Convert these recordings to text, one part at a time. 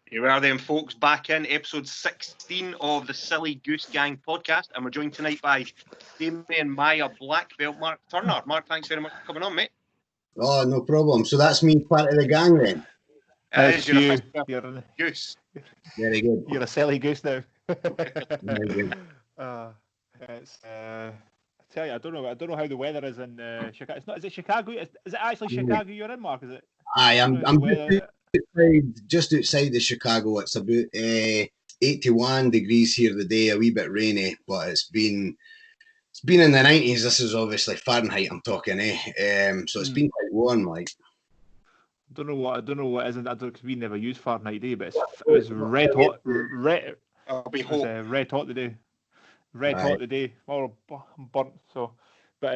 Here we are then, folks, back in episode 16 of the Silly Goose Gang podcast, and we're joined tonight by Damian Maia, black belt, Mark Turner. Mark, thanks very much for coming on, mate. Oh, no problem. So that's me, part of the gang then? You're a goose. Very good. You're a silly goose now. Very good. I tell you, I don't know how the weather is in Chicago. Is it Chicago? Is it actually Chicago you're in, Mark? Is it? I'm just outside of Chicago. It's about 81 degrees here today, a wee bit rainy, but it's been in the 90s. This is obviously Fahrenheit I'm talking, so it's been quite warm, like. I don't know what isn't. I don't, because we never use Fahrenheit, but it was red hot. It'll be hot. Red hot today. Hot today. Well, I'm burnt. So, but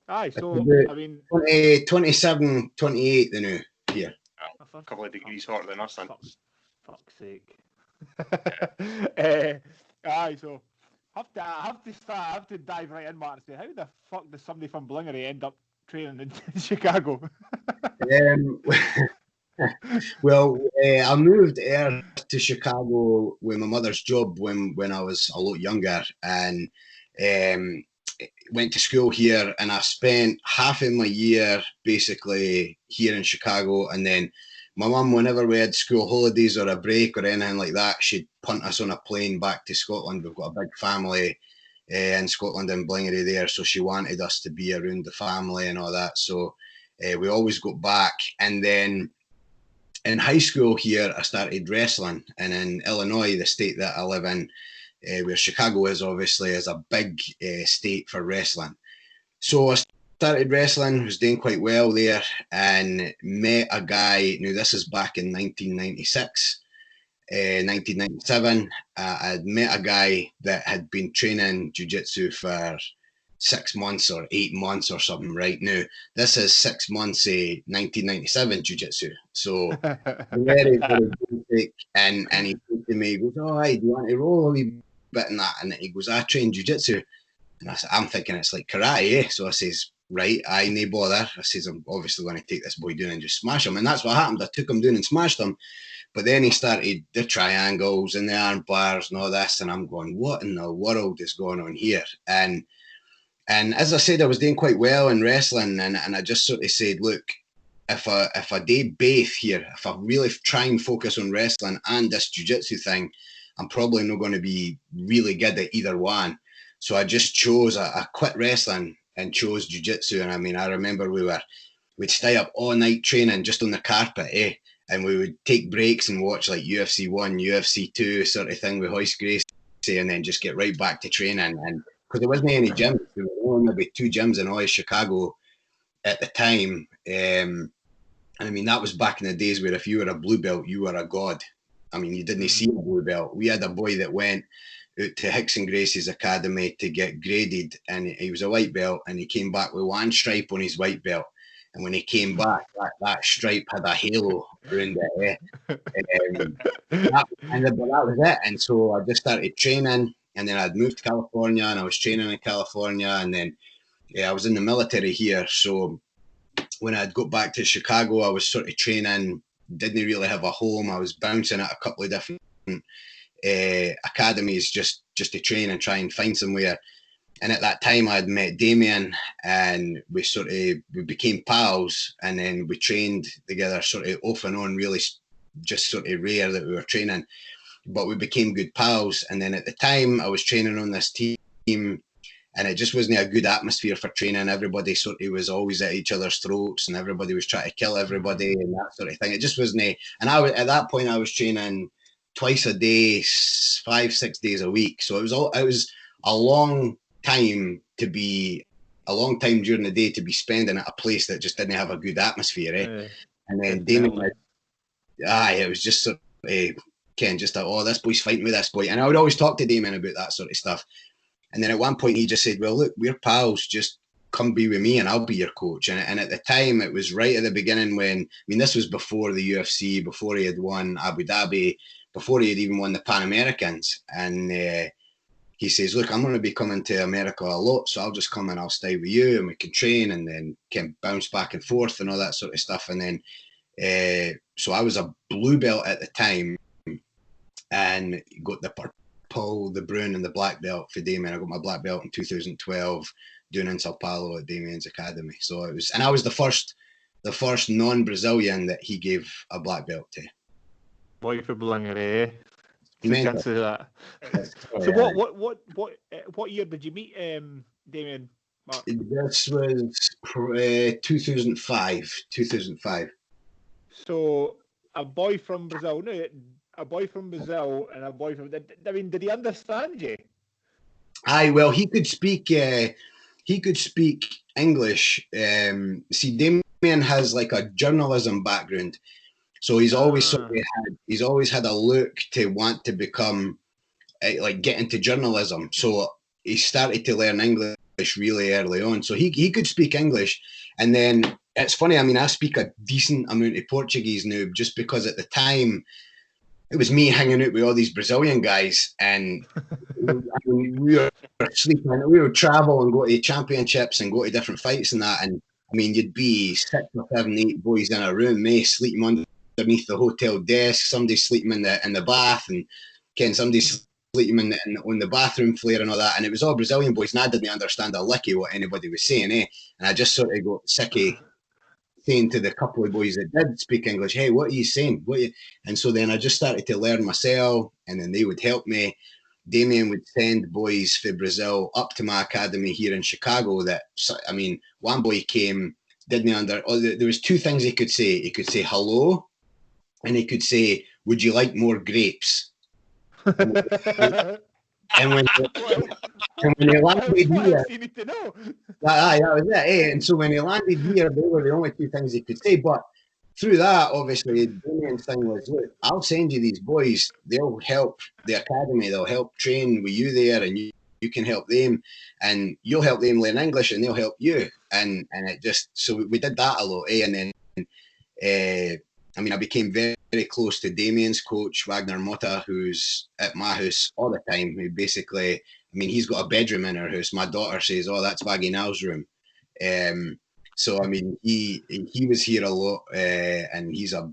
aye. So I mean, 27, 28 the new here. A couple of degrees hotter than us, then. Fuck's sake. Aye. So I have to dive right in, Mark, and say, how the fuck does somebody from Blingery end up training in Chicago? Well, I moved to Chicago with my mother's job when I was a lot younger, and went to school here, and I spent half of my year basically here in Chicago, and then my mum, whenever we had school holidays or a break or anything like that, she'd punt us on a plane back to Scotland. We've got a big family in Scotland and Blingery there, so she wanted us to be around the family and all that. So we always got back. And then in high school here, I started wrestling. And in Illinois, the state that I live in, where Chicago is, obviously, is a big state for wrestling. So I started wrestling, was doing quite well there, and met a guy. Now, this is back in 1996. 1997, I'd met a guy that had been training jiu-jitsu for 6 months or 8 months or something right now. This is 6 months of 1997 jiu-jitsu. So very, very basic. And he said to me, he goes, oh, hey, do you want to roll a wee bit in that? And he goes, I train jiu-jitsu. And I said, I'm thinking it's like karate, eh? So I says, right, I no bother. I says, I'm obviously going to take this boy down and just smash him. And that's what happened. I took him down and smashed him. But then he started the triangles and the arm bars and all this, and I'm going, what in the world is going on here? And as I said, I was doing quite well in wrestling, and I just sort of said, look, if I do both here, if I really try and focus on wrestling and this jiu-jitsu thing, I'm probably not going to be really good at either one. So I just chose, I quit wrestling and chose jiu-jitsu. And I mean, I remember we'd stay up all night training just on the carpet, eh? And we would take breaks and watch like UFC 1, UFC 2 sort of thing with Hoist Gracie, and then just get right back to training. And because there wasn't any gyms, there were only maybe 2 gyms in all of Chicago at the time. And I mean, that was back in the days where if you were a blue belt, you were a god. I mean, you didn't see a blue belt. We had a boy that went out to Hicks and Gracie's academy to get graded, and he was a white belt, and he came back with 1 stripe on his white belt. And when he came back, that stripe had a halo around it. That was it. And so I just started training, and then I'd moved to California, and I was training in California, and then I was in the military here. So when I'd got back to Chicago, I was sort of training, didn't really have a home. I was bouncing at a couple of different academies just to train and try and find somewhere. And at that time, I had met Damian, and we became pals, and then we trained together sort of off and on, really just sort of rare that we were training, but we became good pals. And then at the time, I was training on this team, and it just wasn't a good atmosphere for training. Everybody sort of was always at each other's throats, and everybody was trying to kill everybody and that sort of thing. It just wasn't. And at that point, I was training twice a day, 5-6 days a week. So it was a long time during the day to be spending at a place that just didn't have a good atmosphere, eh? Yeah. And then Damien, it was just sort of Ken, just like, oh, this boy's fighting with this boy. And I would always talk to Damien about that sort of stuff. And then at one point he just said, well, look, we're pals, just come be with me and I'll be your coach. And at the time, it was right at the beginning this was before the UFC, before he had won Abu Dhabi, before he had even won the Pan Americans. And he says, look, I'm going to be coming to America a lot, so I'll just come and I'll stay with you and we can train and then can bounce back and forth and all that sort of stuff. And then So I was a blue belt at the time, and got the purple, the brown, and the black belt for Damian. I got my black belt in 2012, doing in Sao Paulo at Damian's academy. So it was, and I was the first non-Brazilian that he gave a black belt to. Boy for Blingery, eh? Mental. Chances of that. Oh, So yeah. what year did you meet Damian? Mark? This was 2005. 2005. So a boy from Brazil, no, a boy from Brazil and a boy from. I mean, did he understand you? Aye, well, he could speak. He could speak English. See, Damien has like a journalism background, so he's always had a look to want to become like get into journalism. So he started to learn English really early on. So he could speak English, and then it's funny. I mean, I speak a decent amount of Portuguese now, just because at the time it was me hanging out with all these Brazilian guys, and I mean, we were sleeping. We would travel and go to championships and go to different fights and that. And I mean, you'd be 6 or 7, 8 boys in a room, sleeping underneath the hotel desk. Somebody sleeping in the bath, and somebody sleeping on the bathroom floor and all that. And it was all Brazilian boys, and I didn't understand a lick of what anybody was saying, eh? And I just sort of got sick of saying to the couple of boys that did speak English, "Hey, what are you saying? And so then I just started to learn myself, and then they would help me. Damian would send boys for Brazil up to my academy here in Chicago. That, I mean, one boy came, didn't there was 2 things he could say. He could say hello, and he could say, "Would you like more grapes?" And when he landed here, you need to know. that was it. Eh? And so when he landed here, they were the only 2 things he could say. But through that, obviously, Damian's thing was, look, I'll send you these boys. They'll help the academy. They'll help train with you there, and you can help them, and you'll help them learn English, and they'll help you. And it just, so we did that a lot, eh? And then, I mean, I became very, very close to Damian's coach, Wagner Motta, who's at my house all the time. He basically, I mean, he's got a bedroom in our house. My daughter says, "Oh, that's Vaginal's room." So I mean, he was here a lot, and he's a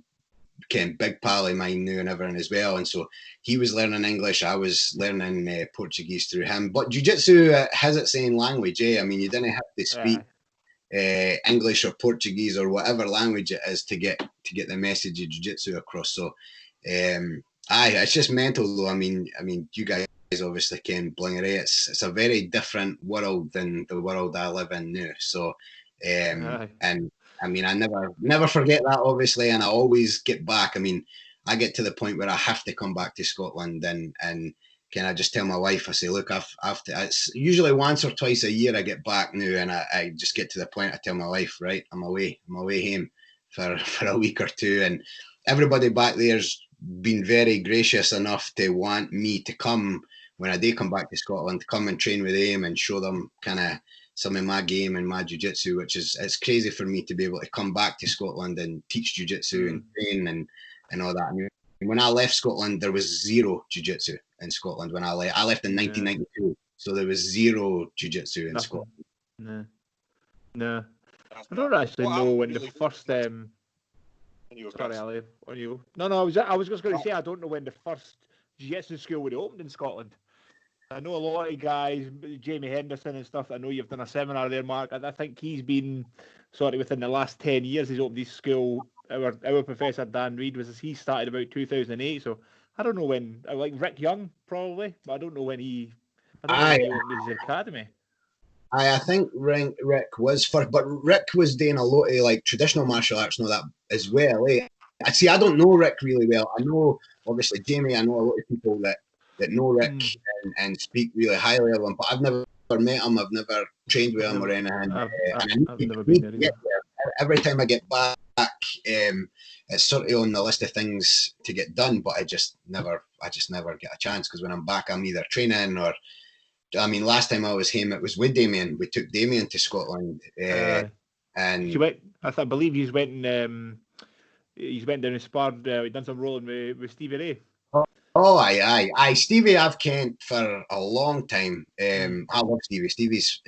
big pal of mine now and everything as well. And so he was learning English. I was learning Portuguese through him. But jiu-jitsu has its own language, eh? I mean, you didn't have to speak English or Portuguese or whatever language it is to get the message of jiu-jitsu across. So, it's just mental though. I mean, you guys obviously can Blingery. It's a very different world than the world I live in now. So, and I mean, I never forget that, obviously, and I always get back. I mean, I get to the point where I have to come back to Scotland, and can I just tell my wife, I say, look, I've to, it's usually once or twice a year I get back now, and I just get to the point I tell my wife, right, I'm away home for a week or 2, and everybody back there's been very gracious enough to want me to come when I do come back to Scotland, to come and train with them and show them kind of some of my game and my jiu-jitsu, which is, it's crazy for me to be able to come back to Scotland and teach jiu-jitsu and train and all that. I mean, when I left Scotland, there was 0 jiu-jitsu in Scotland. When I left in 1992, so there was 0 jiu-jitsu in Scotland. No. I don't actually know when the first. Sorry, Ali. On you. No. I was just going to say I don't know when the first jiu-jitsu school would have opened in Scotland. I know a lot of guys, Jamie Henderson and stuff. I know you've done a seminar there, Mark. I think he's been sort of within the last 10 years. He's opened his school. Our professor Dan Reed he started about 2008. So I don't know when. Like Rick Young probably, but I don't know when he. I don't know when he opened his academy. I think Rick was first, but Rick was doing a lot of like traditional martial arts and all that as well. Eh? I don't know Rick really well. I know obviously Jamie. I know a lot of people that know Rick and speak really highly of him, but I've never met him. I've never trained with him or anything. I've never been there either. Every time I get back, it's sort of on the list of things to get done, but I just never get a chance, because when I'm back, I'm either training or. I mean, last time I was home, it was with Damian. We took Damian to Scotland, and I believe he's went and down and sparred. He done some rolling with Stevie Ray. Oh, aye. Stevie, I've kent for a long time. I love Stevie. Stevie's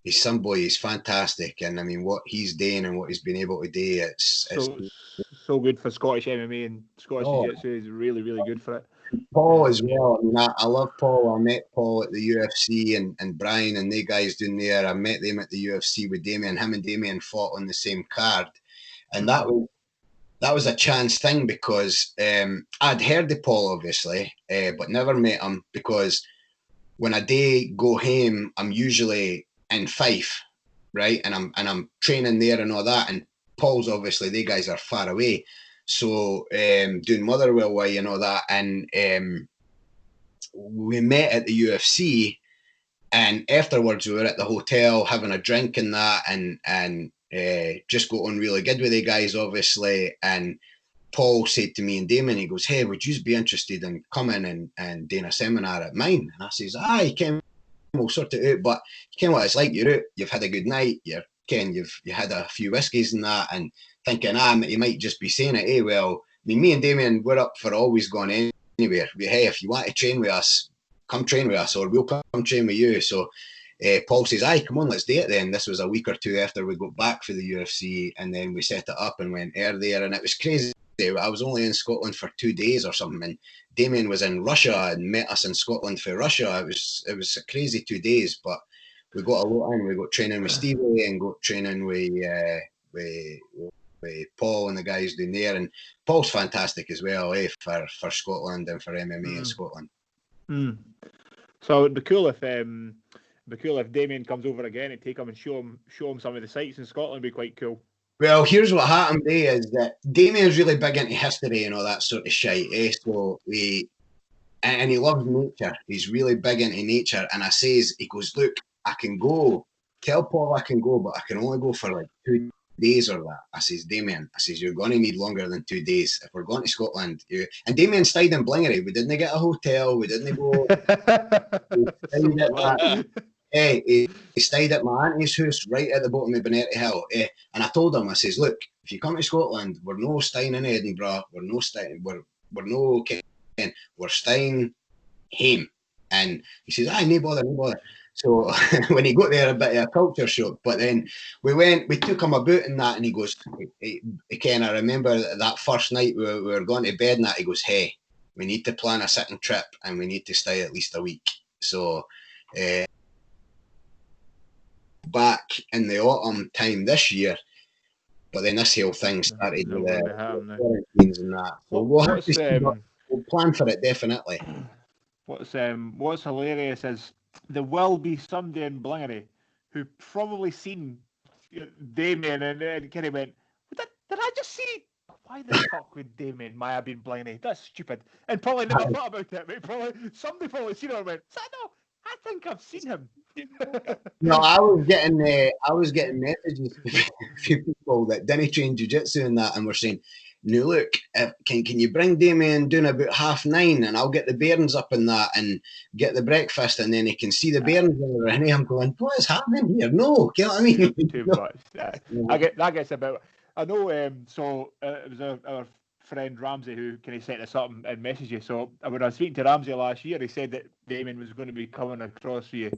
his son boy is fantastic, and I mean what he's doing and what he's been able to do, it's so good for Scottish MMA and Scottish Jiu-Jitsu is really, really good for it. Paul as well. I mean, I love Paul. I met Paul at the UFC and Brian and they guys down there. I met them at the UFC with Damian. Him and Damian fought on the same card, and that was a chance thing because I'd heard of Paul obviously, but never met him because when I do go home, I'm usually in Fife, right, and I'm training there and all that. And Paul's obviously, they guys are far away. So doing Motherwell way and all that, and we met at the UFC, and afterwards we were at the hotel having a drink and that, and just got on really good with the guys, obviously. And Paul said to me and Damon, he goes, "Hey, would you be interested in coming and doing a seminar at mine?" And I says, "Aye, Ken, we'll sort it out. But you know what it's like, you're out, you've had a good night, you had a few whiskies and that, and thinking, you might just be saying it, well, I mean, me and Damien, we're up for always going anywhere. Hey, if you want to train with us, come train with us, or we'll come train with you." So Paul says, "Aye, come on, let's do it then." This was a week or two after we got back for the UFC, and then we set it up and went there, and it was crazy. I was only in Scotland for 2 days or something, and Damien was in Russia and met us in Scotland for Russia. It was a crazy 2 days, but we got a lot in. We got training with Stevie and got training with Paul and the guys doing there. And Paul's fantastic as well, for Scotland and for MMA in Scotland. So it'd be cool if Damien comes over again and take him and show him some of the sites in Scotland. Would be quite cool. Well, here's what happened there is that Damien's really big into history and all that sort of shit. So and he loves nature. He's really big into nature. And he goes, "Look, I can go. Tell Paul I can go, but I can only go for like 2 days or that." I says, "Damien," I says, "you're going to need longer than 2 days. If we're going to Scotland." And Damien stayed in Blingery. We didn't get a hotel. We didn't go. He stayed at my auntie's house right at the bottom of Bonnetty Hill. And I told him, I says, "Look, if you come to Scotland, we're no staying in Edinburgh. We're staying home." And he says, "Aye, no bother. So when he got there, a bit of a culture shock. But then we took him about and that, and he goes, Ken, I remember that first night we were going to bed and that, he goes, "Hey, we need to plan a second trip and we need to stay at least a week." So back in the autumn time this year, but then this whole thing started with the quarantines and that. So we'll plan for it definitely. What's hilarious is there will be somebody in Blingery who probably seen Damien and Kenny went, did I just see? Why the fuck would Damian Maia be in Blingery? That's stupid. And probably never thought about it. Somebody probably seen him and went, "No, I think I've seen him." No, I was getting messages from a few people that didn't train jiu-jitsu and that, and were saying, "No, look, can you bring Damien down about 9:30 and I'll get the bairns up in that and get the breakfast and then he can see the bairns." And I'm going, "What is happening here?" No, you know what I mean? Too much. That gets about. I know. So it was our friend Ramsey who kind of set this up and messaged you. So when I was speaking to Ramsey last year, he said that Damien was going to be coming across for you.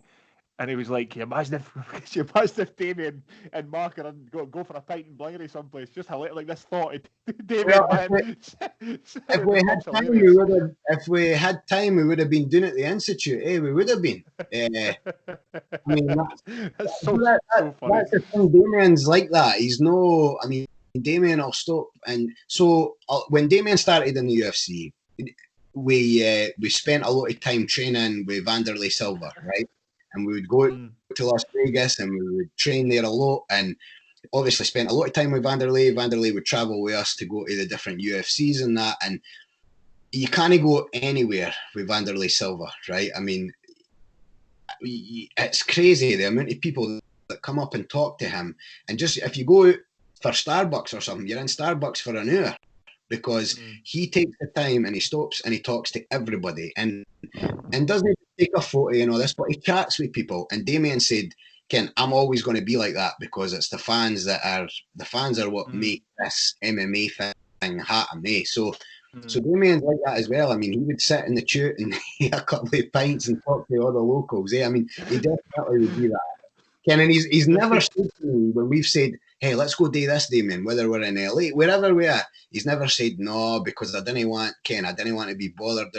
And he was like, imagine if Damien and Mark are go for a pint in Blingery someplace. Just like this thought. Damien, if we had time, we would have been doing it at the Institute. We would have been. I mean, that's so funny. That's the thing. Damien's like that. He's no. I mean, Damien will stop. And so when Damien started in the UFC, we spent a lot of time training with Vanderlei Silva, right? And we would go to Las Vegas and we would train there a lot, and obviously spent a lot of time with Vanderlei. Vanderlei would travel with us to go to the different UFCs and that, and you can't go anywhere with Vanderlei Silva, right? I mean, it's crazy the amount of people that come up and talk to him, and just if you go out for Starbucks or something, you're in Starbucks for an hour because he takes the time and he stops and he talks to everybody and doesn't take a photo and all this, but he chats with people. And Damien said, "Ken, I'm always going to be like that because it's the fans are what make this MMA thing happen." So Damien's like that as well. I mean, he would sit in the chute and eat a couple of pints and talk to all the locals. I mean, he definitely would do that. Ken, and he's never said to me when we've said, hey, let's go do this, Damien, whether we're in LA, wherever we are, he's never said no because I didn't want to be bothered.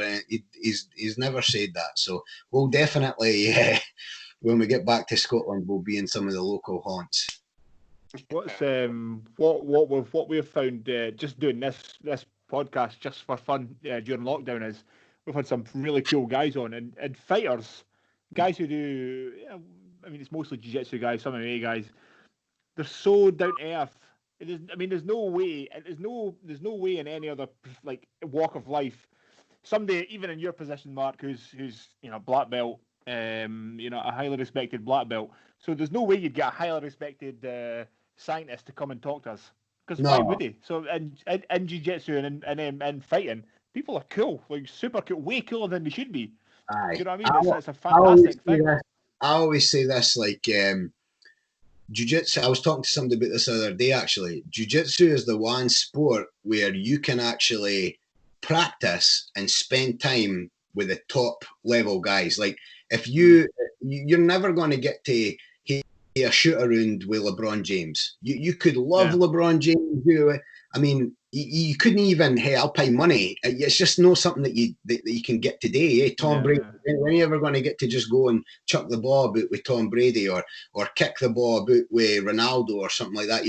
He's never said that. So we'll definitely, when we get back to Scotland, we'll be in some of the local haunts. What's what we've found just doing this podcast just for fun during lockdown is we've had some really cool guys on and fighters, guys who do. I mean, it's mostly jiu-jitsu guys, some MMA guys. They're so down to earth. There's no way in any other like walk of life. Somebody even in your position, Mark, who's black belt, a highly respected black belt. So there's no way you'd get a highly respected scientist to come and talk to us. Because why would he? So in jiu-jitsu and fighting, people are cool, like super cool, way cooler than they should be. Aye. You know what I mean? It's a fantastic thing. I always say this, like jiu-jitsu. I was talking to somebody about this the other day. Actually, jiu-jitsu is the one sport where you can actually practice and spend time with the top level guys. Like if you're never going to get to a shoot around with LeBron James. You could love LeBron James. I mean, you couldn't even, hey, I'll pay money. It's just not something that you can get today. Eh? Tom Brady, when are you ever going to get to just go and chuck the ball about with Tom Brady or kick the ball about with Ronaldo or something like that?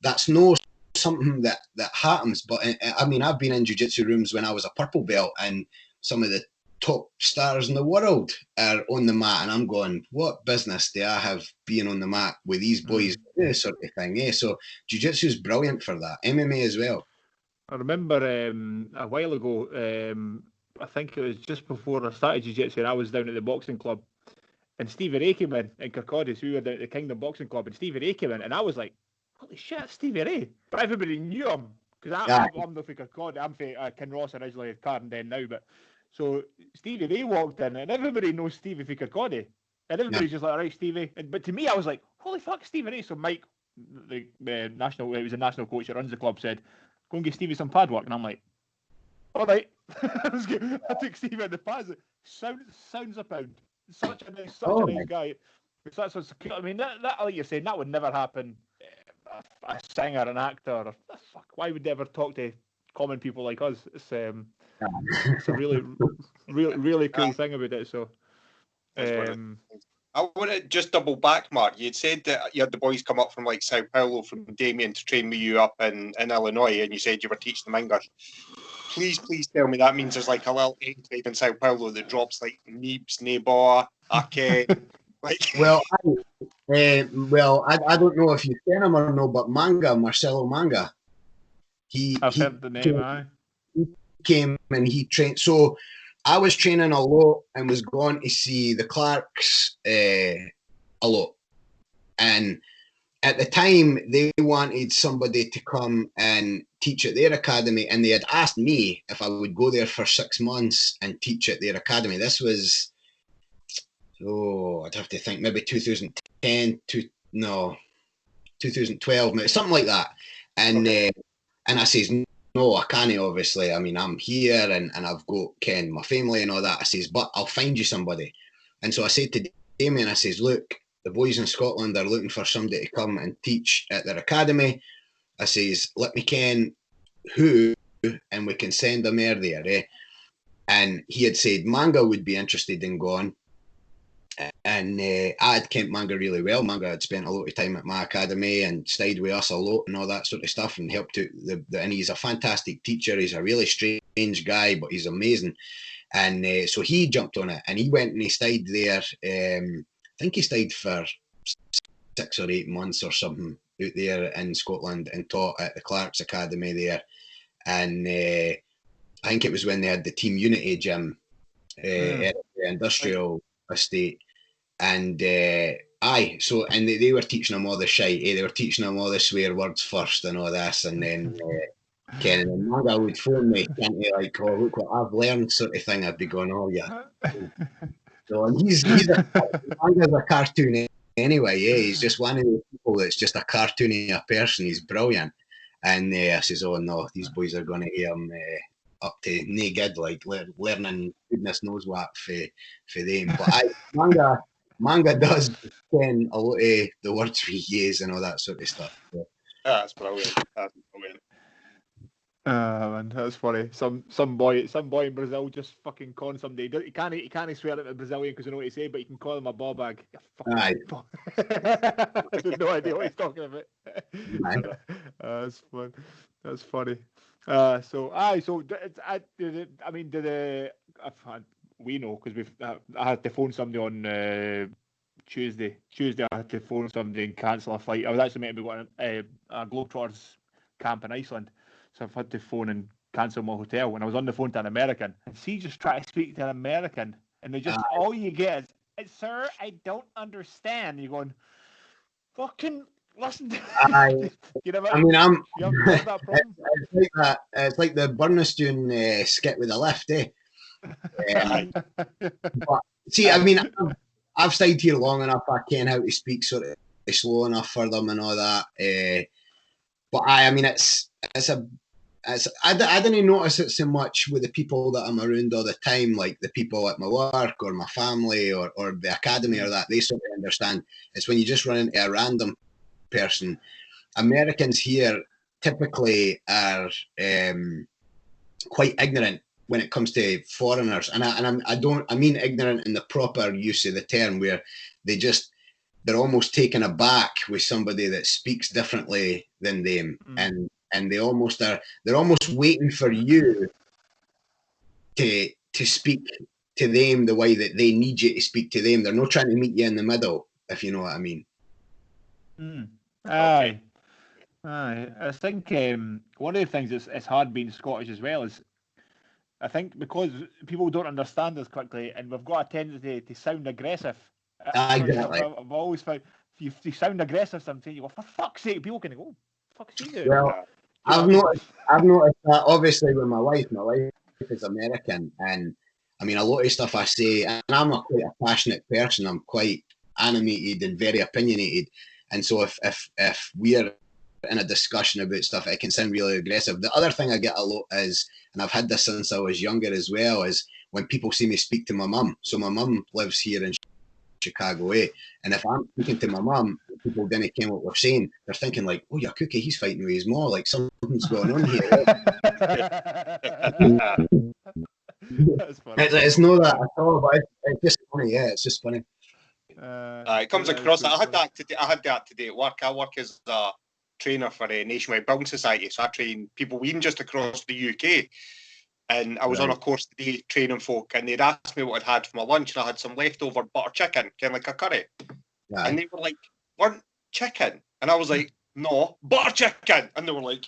That's no something that happens. But I mean, I've been in jiu-jitsu rooms when I was a purple belt and some of the top stars in the world are on the mat, and I'm going, what business do I have being on the mat with these boys? This sort of thing. Yeah, so jiu-jitsu is brilliant for that. MMA as well. I remember a while ago, I think it was just before I started jiu-jitsu, and I was down at the boxing club, and Stevie Ray came in Kirkcaldy, so we were down at the Kingdom Boxing Club, and Stevie Ray came in, and I was like, holy shit, Stevie Ray. But everybody knew him, because I'm not from Kirkcaldy, I'm from Kinross originally, Carndon now, but so Stevie Ray walked in, and everybody knows Stevie from Kirkcaldy, and everybody's just like, all right, Stevie. But to me, I was like, holy fuck, Stevie Ray. So Mike, it was a national coach that runs the club, said, go and give Stevie some pad work, and I'm like, all right. I took Stevie in the pads. Sounds a pound. Such a nice guy. That's what's cool. I mean, that like you're saying, that would never happen. A singer, an actor, fuck. Why would they ever talk to common people like us? It's a really, really cool thing about it. So, I want to just double back, Mark. You'd said that you had the boys come up from like Sao Paulo from Damian to train with you up in Illinois, and you said you were teaching them English. Please tell me that means there's like a little enclave in Sao Paulo that drops like Neebs, Neboa, Ake. Like... Well, I don't know if you've seen him or no, but Marcelo Manga. I've heard the name, he came and he trained. So I was training a lot and was going to see the Clarks a lot. And at the time, they wanted somebody to come and teach at their academy. And they had asked me if I would go there for 6 months and teach at their academy. This was, I'd have to think, maybe 2010, 2012, something like that. And I says, no, I can't, obviously. I mean, I'm here and I've got my family and all that. I says, but I'll find you somebody. And so I said to Damien, I says, look, the boys in Scotland are looking for somebody to come and teach at their academy. I says, let me ken who, and we can send them there, eh? And he had said Manga would be interested in going. And I had kept Manga really well. Manga had spent a lot of time at my academy and stayed with us a lot and all that sort of stuff and helped out. And he's a fantastic teacher. He's a really strange guy, but he's amazing. And so he jumped on it and he went and he stayed there. I think he stayed for 6 or 8 months or something out there in Scotland and taught at the Clarks Academy there. And I think it was when they had the Team Unity gym at the industrial estate. And and they were teaching them all the shite. They were teaching them all the swear words first and all this, and then Ken and Manga would phone me, like, oh, look what I've learned, sort of thing. I'd be going, oh yeah. So and Manga's a cartoon anyway. Yeah, he's just one of the people that's just a cartoony person. He's brilliant. And I says, oh no, these boys are going to hear him up to no good, like learning goodness knows what for them. But Manga, Manga does ken a lot of the words we use and all that sort of stuff. So. That's brilliant. That's brilliant. Man, that's funny. Some boy in Brazil just fucking calling somebody. He can't swear at the Brazilian because I know what he say, but he can call him a ball bag. Aye. I have no idea what he's talking about. That's fun. That's funny. We know because I had to phone somebody on Tuesday. I had to phone somebody and cancel a flight. I was actually meant to be going a Globetrotters camp in Iceland. So I've had to phone and cancel my hotel. When I was on the phone to an American, and she just tried to speak to an American, and they just all you get is, "Sir, I don't understand." You're going, "Fucking listen." You know, I mean, you have that problem. It's like that. It's like the Burnistone skit with the lift, eh? But see, I mean, I've stayed here long enough. I can how to speak sort of slow enough for them and all that. But I mean, I didn't notice it so much with the people that I'm around all the time, like the people at my work or my family or the academy or that. They sort of understand. It's when you just run into a random person. Americans here typically are quite ignorant when it comes to foreigners, and I mean ignorant in the proper use of the term, where they're almost taken aback with somebody that speaks differently than them, and they're almost waiting for you to speak to them the way that they need you to speak to them. They're not trying to meet you in the middle, if you know what I mean. Aye. I think one of the things it's hard being Scottish as well is, I think because people don't understand us quickly, and we've got a tendency to sound aggressive. Exactly. I've always found if you sound aggressive sometimes, you go, "For fuck's sake," people can go, "Fuck's he doing?" Well, I've noticed that obviously with my wife. My wife is American, and I mean a lot of stuff I say, and I'm quite a passionate person. I'm quite animated and very opinionated, and so if we're in a discussion about stuff, it can sound really aggressive. The other thing I get a lot is, and I've had this since I was younger as well, is when people see me speak to my mum. So my mum lives here in Chicago, and if I'm speaking to my mum, people didn't care what we're saying. They're thinking like, "Oh, your cookie, he's fighting with his mom. Like something's going on here." That's funny. It's not that at all, but it's just funny. Yeah, it's just funny. It comes across. I had that today at work. I work as a trainer for a Nationwide Building Society, so I train people even just across the UK. And I was on a course today training folk, and they'd asked me what I'd had for my lunch, and I had some leftover butter chicken, kind of like a curry. Right. And they were like, "Weren't chicken?" And I was like, "No, butter chicken." And they were like,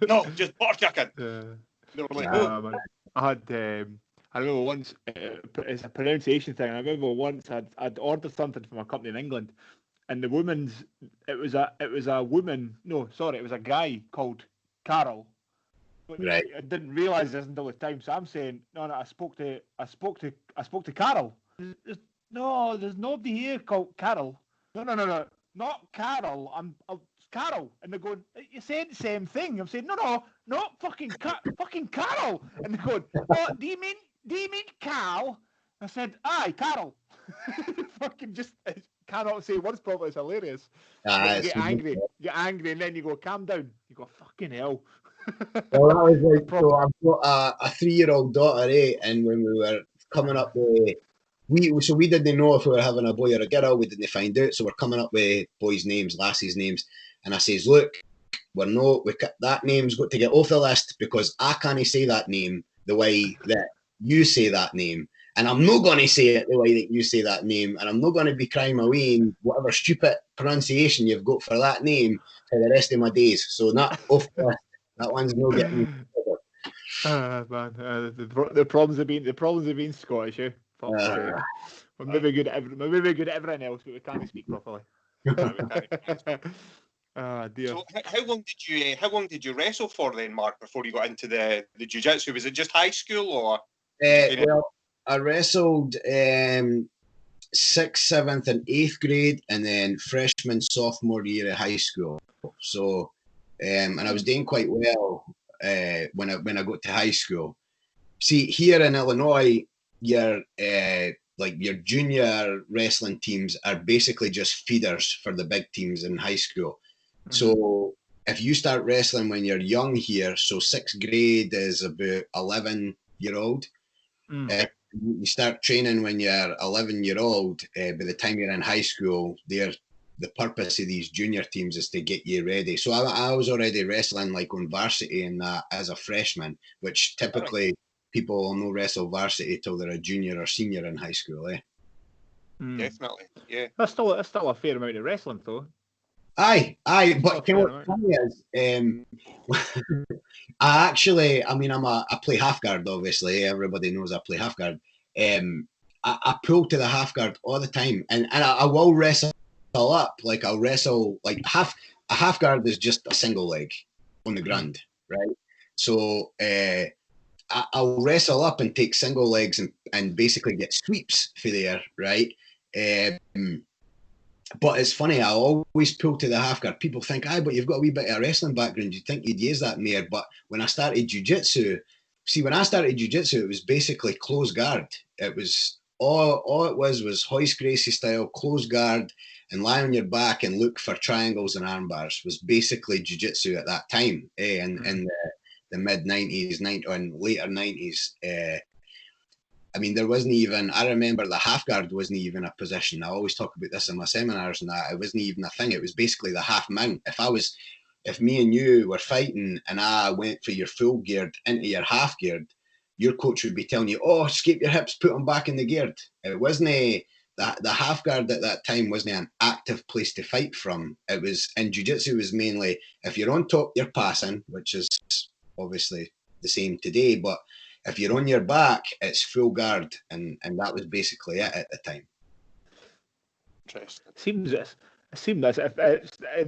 "No, just butter chicken." They were like, "Oh." I remember once, it's a pronunciation thing. I remember once I'd ordered something from a company in England, and it was a woman. No, sorry, it was a guy called Carol. But right. I didn't realise this until the time. So I'm saying, no, I spoke to Carol. There's nobody here called Carol. No, not Carol. I'm Carol. And they're going, "You said the same thing." I'm saying, no, not fucking Carol. And they're going, "Oh, do you mean Carl?" I said, "Aye, Carol." Fucking just cannot say words properly. It's hilarious. You get angry, and then you go, "Calm down." You go, "Fucking hell." Well, that was like, so I've got a 3-year-old daughter, and when we were coming up with, we didn't know if we were having a boy or a girl. We didn't find out, so we're coming up with boys' names, lassies' names, and I says, "Look, that name's got to get off the list because I can't say that name the way that you say that name, and I'm not going to say it the way that you say that name, and I'm not going to be crying my way in whatever stupid pronunciation you've got for that name for the rest of my days. So not off the list. That one's no getting." Man, the problems have been Scottish. Eh? We're maybe good at everything else, but we can't speak properly. Dear. So how long did you wrestle for then, Mark, before you got into the jiu-jitsu? Was it just high school or? Well, I wrestled 6th, 7th, and 8th grade, and then freshman, sophomore year of high school. So, and I was doing quite well when I got to high school. See, here in Illinois, you're like your junior wrestling teams are basically just feeders for the big teams in high school. Mm-hmm. So if you start wrestling when you're young here, so sixth grade is about 11-year-old. You start training when you're 11-year-old. By the time you're in high school, the purpose of these junior teams is to get you ready. So I was already wrestling like on varsity and that as a freshman, which typically people will no wrestle varsity till they're a junior or senior in high school, eh? Definitely, yeah. That's still a fair amount of wrestling, though. Aye, but what's funny is, I play half guard, obviously. Everybody knows I play half guard. I pull to the half guard all the time, and I will wrestle up. Like I'll wrestle like a half guard is just a single leg on the ground, right? So I'll wrestle up and take single legs and basically get sweeps for there, right? But it's funny, I always pull to the half guard. People think, but you've got a wee bit of a wrestling background. You'd think you'd use that more. But when I started jiu-jitsu, it was basically close guard. It was all it was Hoist Gracie style, close guard, and lie on your back and look for triangles and arm bars was basically jiu-jitsu at that time, in the mid-90s, and later 90s. There wasn't even, I remember the half guard wasn't even a position. I always talk about this in my seminars and that. It wasn't even a thing. It was basically the half mount. If me and you were fighting and I went for your full geared into your half geared, your coach would be telling you, escape your hips, put them back in the geared. It wasn't the half guard at that time wasn't an active place to fight from. It was, in jiu-jitsu was mainly, if you're on top, you're passing, which is obviously the same today, but if you're on your back, it's full guard, and that was basically it at the time. Interesting. It seems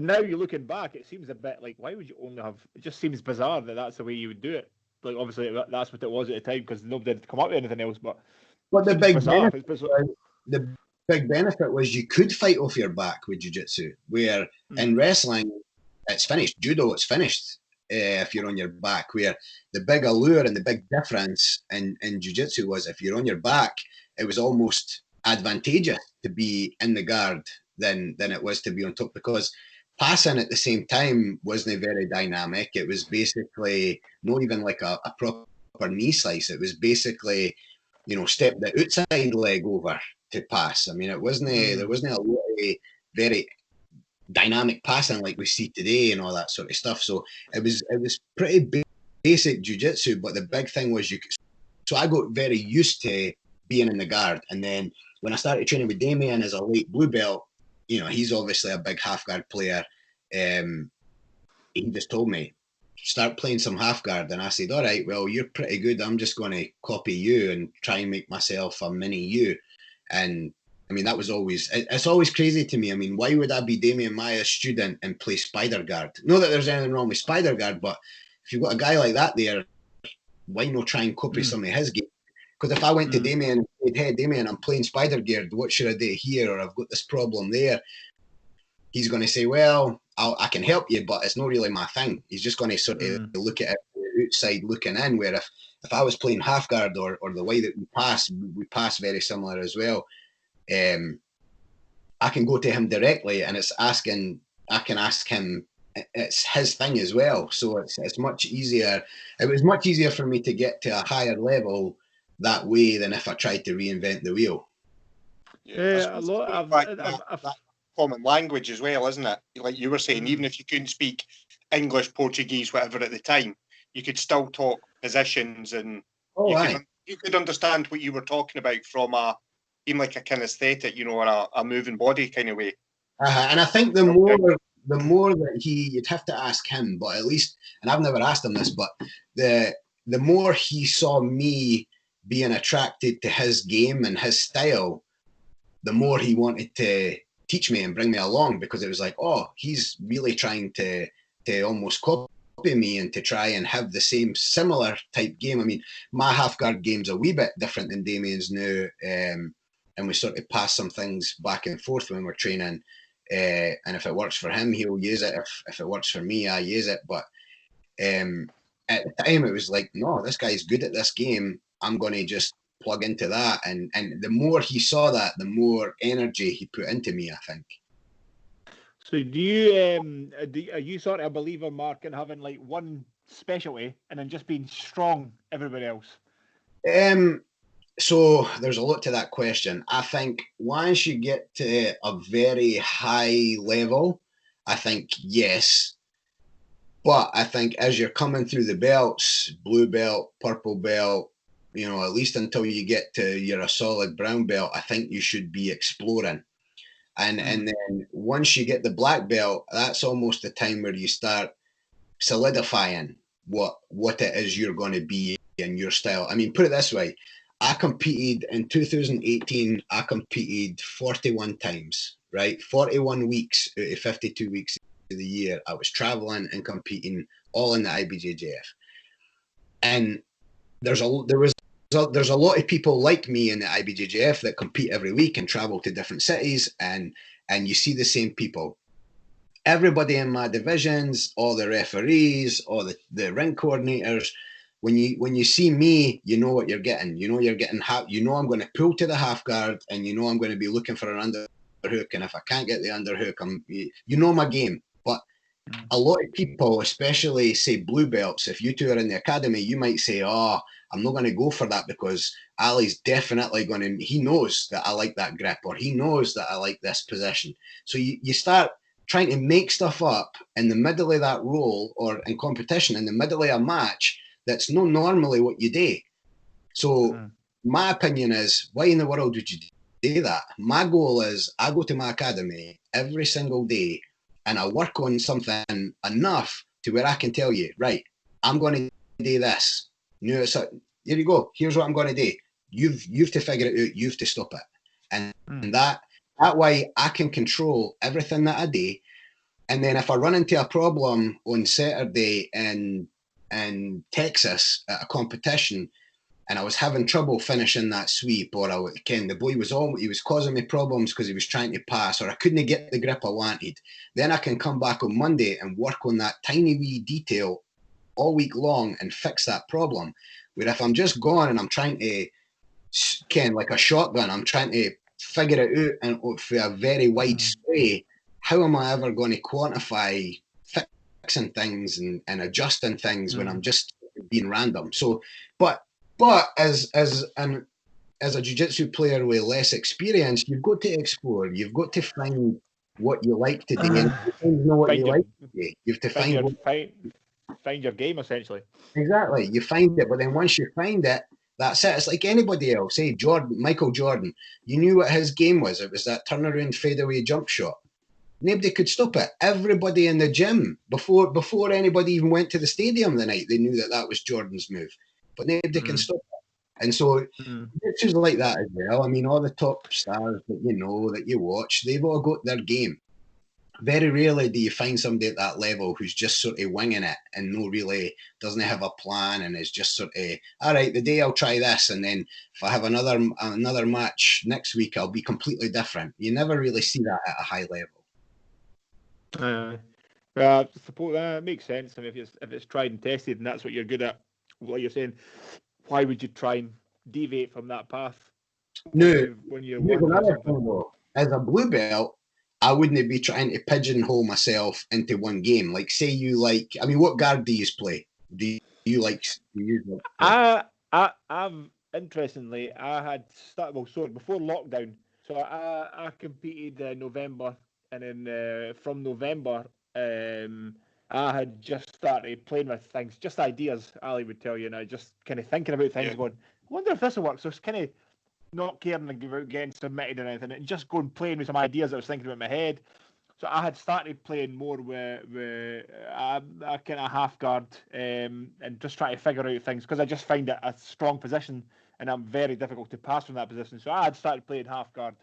now you're looking back, it seems a bit like, why would you only have? It just seems bizarre that that's the way you would do it. Like obviously that's what it was at the time because nobody had come up with anything else. But the big benefit was you could fight off your back with jiu-jitsu, where in wrestling it's finished. Judo, it's finished. If you're on your back, where the big allure and the big difference in jiu-jitsu was if you're on your back, it was almost advantageous to be in the guard than it was to be on top, because passing at the same time wasn't very dynamic. It was basically not even like a proper knee slice. It was basically, step the outside leg over to pass. It wasn't there wasn't a lot of very dynamic passing like we see today and all that sort of stuff. So it was pretty basic jiu-jitsu, but the big thing was so I got very used to being in the guard. And then when I started training with Damian as a late blue belt, he's obviously a big half guard player. He just told me, start playing some half guard. And I said, all right, well, you're pretty good. I'm just going to copy you and try and make myself a mini you. And that was it's always crazy to me. Why would I be Damian Maia's student and play spider guard? Not that there's anything wrong with spider guard, but if you've got a guy like that there, why not try and copy some of his game? Because if I went to Damian and said, hey, Damian, I'm playing spider guard, what should I do here? Or I've got this problem there. He's going to say, well, I can help you, but it's not really my thing. He's just going to sort of look at it outside looking in, where if I was playing half guard or the way that we pass very similar as well, I can go to him directly, and I can ask him. It's his thing as well, so it's much easier. It was much easier for me to get to a higher level that way than if I tried to reinvent the wheel. Yeah, a lot of that common language as well, isn't it? Like you were saying, even if you couldn't speak English, Portuguese, whatever at the time, you could still talk positions, and you could understand what you were talking about from even like a kinesthetic, or a moving body kind of way. And I think the more that you'd have to ask him, but at least, and I've never asked him this, but the more he saw me being attracted to his game and his style, the more he wanted to teach me and bring me along, because it was like, he's really trying to almost copy me and to try and have the same similar type game. My half guard game's a wee bit different than Damian's now, and we sort of pass some things back and forth when we're training. And if it works for him, he'll use it. If it works for me, I use it. But at the time, it was like, no, this guy's good at this game. I'm going to just plug into that. And the more he saw that, the more energy he put into me, I think. So are you sort of a believer, Mark, in having like one specialty and then just being strong everybody else? So there's a lot to that question. I think once you get to a very high level, I think yes. But I think as you're coming through the belts, blue belt, purple belt, at least until you get to you're a solid brown belt, I think you should be exploring. And then once you get the black belt, that's almost the time where you start solidifying what it is you're going to be in your style. I mean, put it this way. I competed in 2018. I competed 41 times, right? 41 weeks out of 52 weeks of the year. I was traveling and competing all in the IBJJF. And there's a lot of people like me in the IBJJF that compete every week and travel to different cities, and you see the same people. Everybody in my divisions, all the referees, all the ring coordinators, when you see me, you know what you're getting. You know you're getting I'm going to pull to the half guard, and I'm going to be looking for an underhook. And if I can't get the underhook, my game. But a lot of people, especially say blue belts, if you two are in the academy, you might say, "Oh, I'm not going to go for that because Ali's definitely going to. He knows that I like that grip, or he knows that I like this position." So you start trying to make stuff up in the middle of that role, or in competition, in the middle of a match. That's not normally what you do. So my opinion is, why in the world would you do that? My goal is I go to my academy every single day and I work on something enough to where I can tell you, right, I'm going to do this. Here you go. Here's what I'm going to do. You've to figure it out. You've to stop it. And that way I can control everything that I do. And then if I run into a problem on Saturday in Texas at a competition, and I was having trouble finishing that sweep, or the boy he was causing me problems because he was trying to pass, or I couldn't get the grip I wanted, then I can come back on Monday and work on that tiny wee detail all week long and fix that problem. Where if I'm just gone and I'm trying to, like a shotgun, I'm trying to figure it out and for a very wide sway, how am I ever going to quantify fixing things and adjusting things when I'm just being random? So, but as a jiu-jitsu player with less experience, you've got to explore. You've got to find what you like to do. And you know what you like to do. You have to find your game, essentially. Exactly. You find it, but then once you find it, that's it. It's like anybody else. Say Michael Jordan. You knew what his game was. It was that turnaround fadeaway jump shot. Nobody could stop it. Everybody in the gym, before anybody even went to the stadium the night, they knew that was Jordan's move. But nobody can stop it. And so it's just like that as well. I mean, all the top stars that you watch, they've all got their game. Very rarely do you find somebody at that level who's just sort of winging it and doesn't have a plan and is just sort of, all right, the day I'll try this, and then if I have another match next week, I'll be completely different. You never really see that at a high level. I suppose that makes sense. I mean, if it's tried and tested and that's what you're good at, what you're saying, why would you try and deviate from that path? When you're working on something? As a blue belt, I wouldn't be trying to pigeonhole myself into one game. Like, say you like, I mean, what guard do you play? Do you like? I've interestingly, I had started before lockdown. So I competed in November, and then from November, I had just started playing with things, just ideas. Ali would tell you, and I just kind of thinking about things, going, I wonder if this will work. So it's kind of not caring about getting submitted or anything, and just going playing with some ideas I was thinking about in my head. So I had started playing more with a kind of half guard, and just trying to figure out things because I just find it a strong position, and I'm very difficult to pass from that position. So I had started playing half guard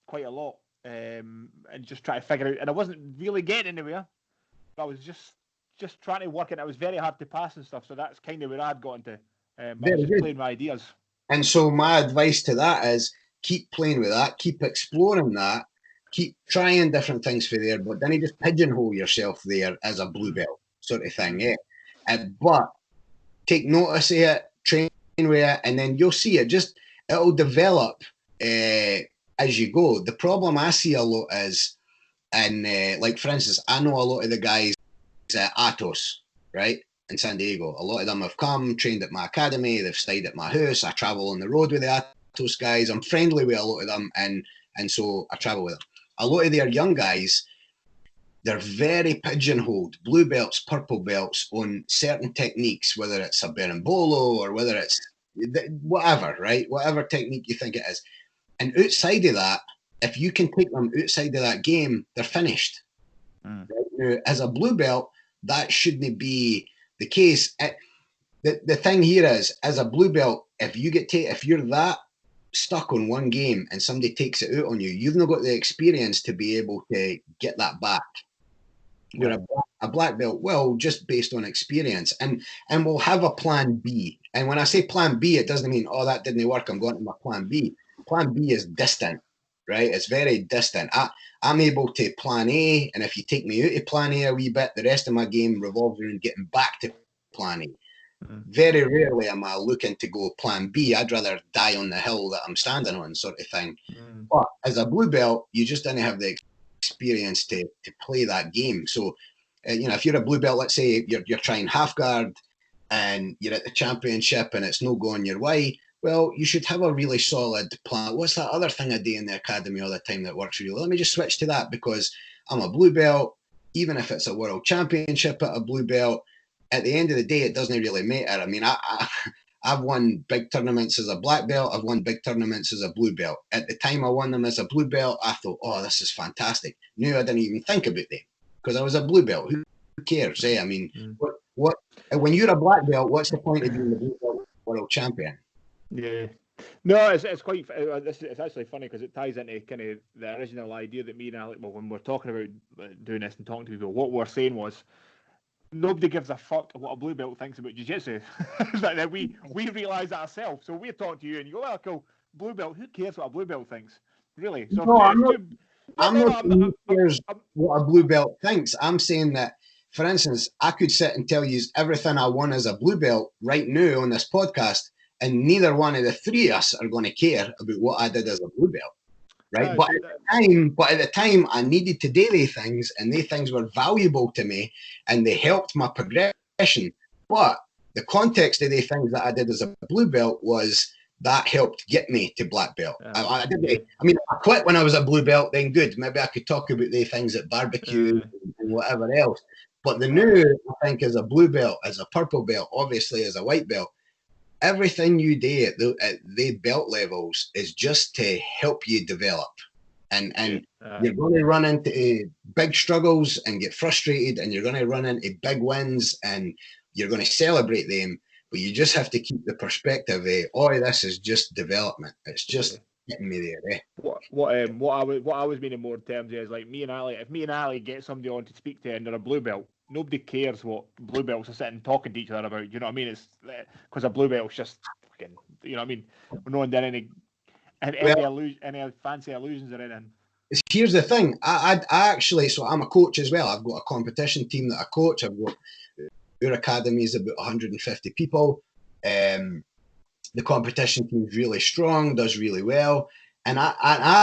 quite a lot, and just trying to figure out. And I wasn't really getting anywhere. But I was just trying to work it. It was very hard to pass and stuff. So that's kind of where I'd got into. I was just playing with ideas. And so my advice to that is keep playing with that, keep exploring that, keep trying different things for there, but then you just pigeonhole yourself there as a blue belt sort of thing. Yeah. But take notice of it, train with it, and then you'll see it. Just it'll develop as you go. The problem I see a lot is, and like for instance, I know a lot of the guys at Atos, right, in San Diego. A lot of them have come, trained at my academy, they've stayed at my house. I travel on the road with the Atos guys. I'm friendly with a lot of them, and so I travel with them. A lot of their young guys, they're very pigeonholed, blue belts, purple belts on certain techniques, whether it's a berimbolo or whether it's whatever, right? Whatever technique you think it is. And outside of that, if you can take them outside of that game, they're finished. Right? Now, as a blue belt, that shouldn't be the case. The thing here is, as a blue belt, if you're that stuck on one game and somebody takes it out on you, you've not got the experience to be able to get that back. Where a black belt will, just based on experience, and we'll have a plan B. And when I say plan B, it doesn't mean, oh, that didn't work, I'm going to my plan B. Plan B is distant, right? It's very distant. I'm able to plan A, and if you take me out of plan A a wee bit, the rest of my game revolves around getting back to plan A. Very rarely am I looking to go plan B. I'd rather die on the hill that I'm standing on, sort of thing. But as a blue belt, you just didn't have the experience to play that game. So, if you're a blue belt, let's say you're trying half guard and you're at the championship and it's no going your way, well, you should have a really solid plan. What's that other thing I do in the academy all the time that works really? Let me just switch to that because I'm a blue belt. Even if it's a world championship at a blue belt, at the end of the day, it doesn't really matter. I mean, I've won big tournaments as a black belt. I've won big tournaments as a blue belt. At the time I won them as a blue belt, I thought, oh, this is fantastic. Knew I didn't even think about them because I was a blue belt. Who cares? I mean, what? When you're a black belt, what's the point of being a blue belt world champion? Yeah. No, it's quite. It's actually funny because it ties into kind of the original idea that me and Alec, when we're talking about doing this and talking to people, what we're saying was, nobody gives a fuck what a blue belt thinks about jiu-jitsu. Like, we realise that ourselves. So we're talking to you and you go, well, cool, blue belt, who cares what a blue belt thinks? Really? So no, I'm not saying what a blue belt thinks. I'm saying that, for instance, I could sit and tell you everything I won as a blue belt right now on this podcast, and neither one of the three of us are going to care about what I did as a blue belt. Right. But at the time, I needed to do these things, and these things were valuable to me, and they helped my progression. But the context of the things that I did as a blue belt was that helped get me to black belt. I quit when I was a blue belt. Then good, maybe I could talk about the things at barbecue and whatever else. But the new, I think, as a blue belt, as a purple belt, obviously as a white belt, everything you do at the belt levels is just to help you develop. And you're going to run into big struggles and get frustrated, and you're going to run into big wins and you're going to celebrate them. But you just have to keep the perspective of, this is just development. It's just getting me there. What I was meaning more in terms is, like, me and Ali, if me and Ali get somebody on to speak to and they're a blue belt, nobody cares what blue belts are sitting talking to each other about. You know what I mean? It's because a blue belt's just fucking, you know what I mean? We're not done any fancy illusions or anything. Here's the thing. I actually, so I'm a coach as well. I've got a competition team that I coach. I've got, our academy is about 150 people. The competition team is really strong, does really well. And I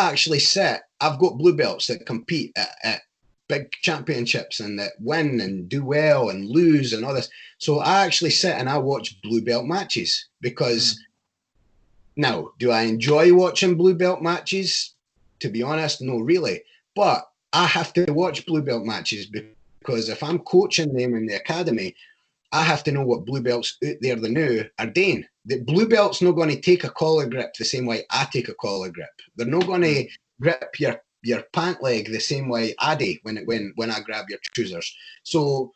actually I've got blue belts that compete at big championships and that win and do well and lose and all this. So I actually sit and I watch blue belt matches because now, do I enjoy watching blue belt matches? To be honest, no, really. But I have to watch blue belt matches because if I'm coaching them in the academy, I have to know what blue belts out there the new are doing. The blue belt's not going to take a collar grip the same way I take a collar grip. They're not going to grip your pant leg the same way I do when I grab your trousers. So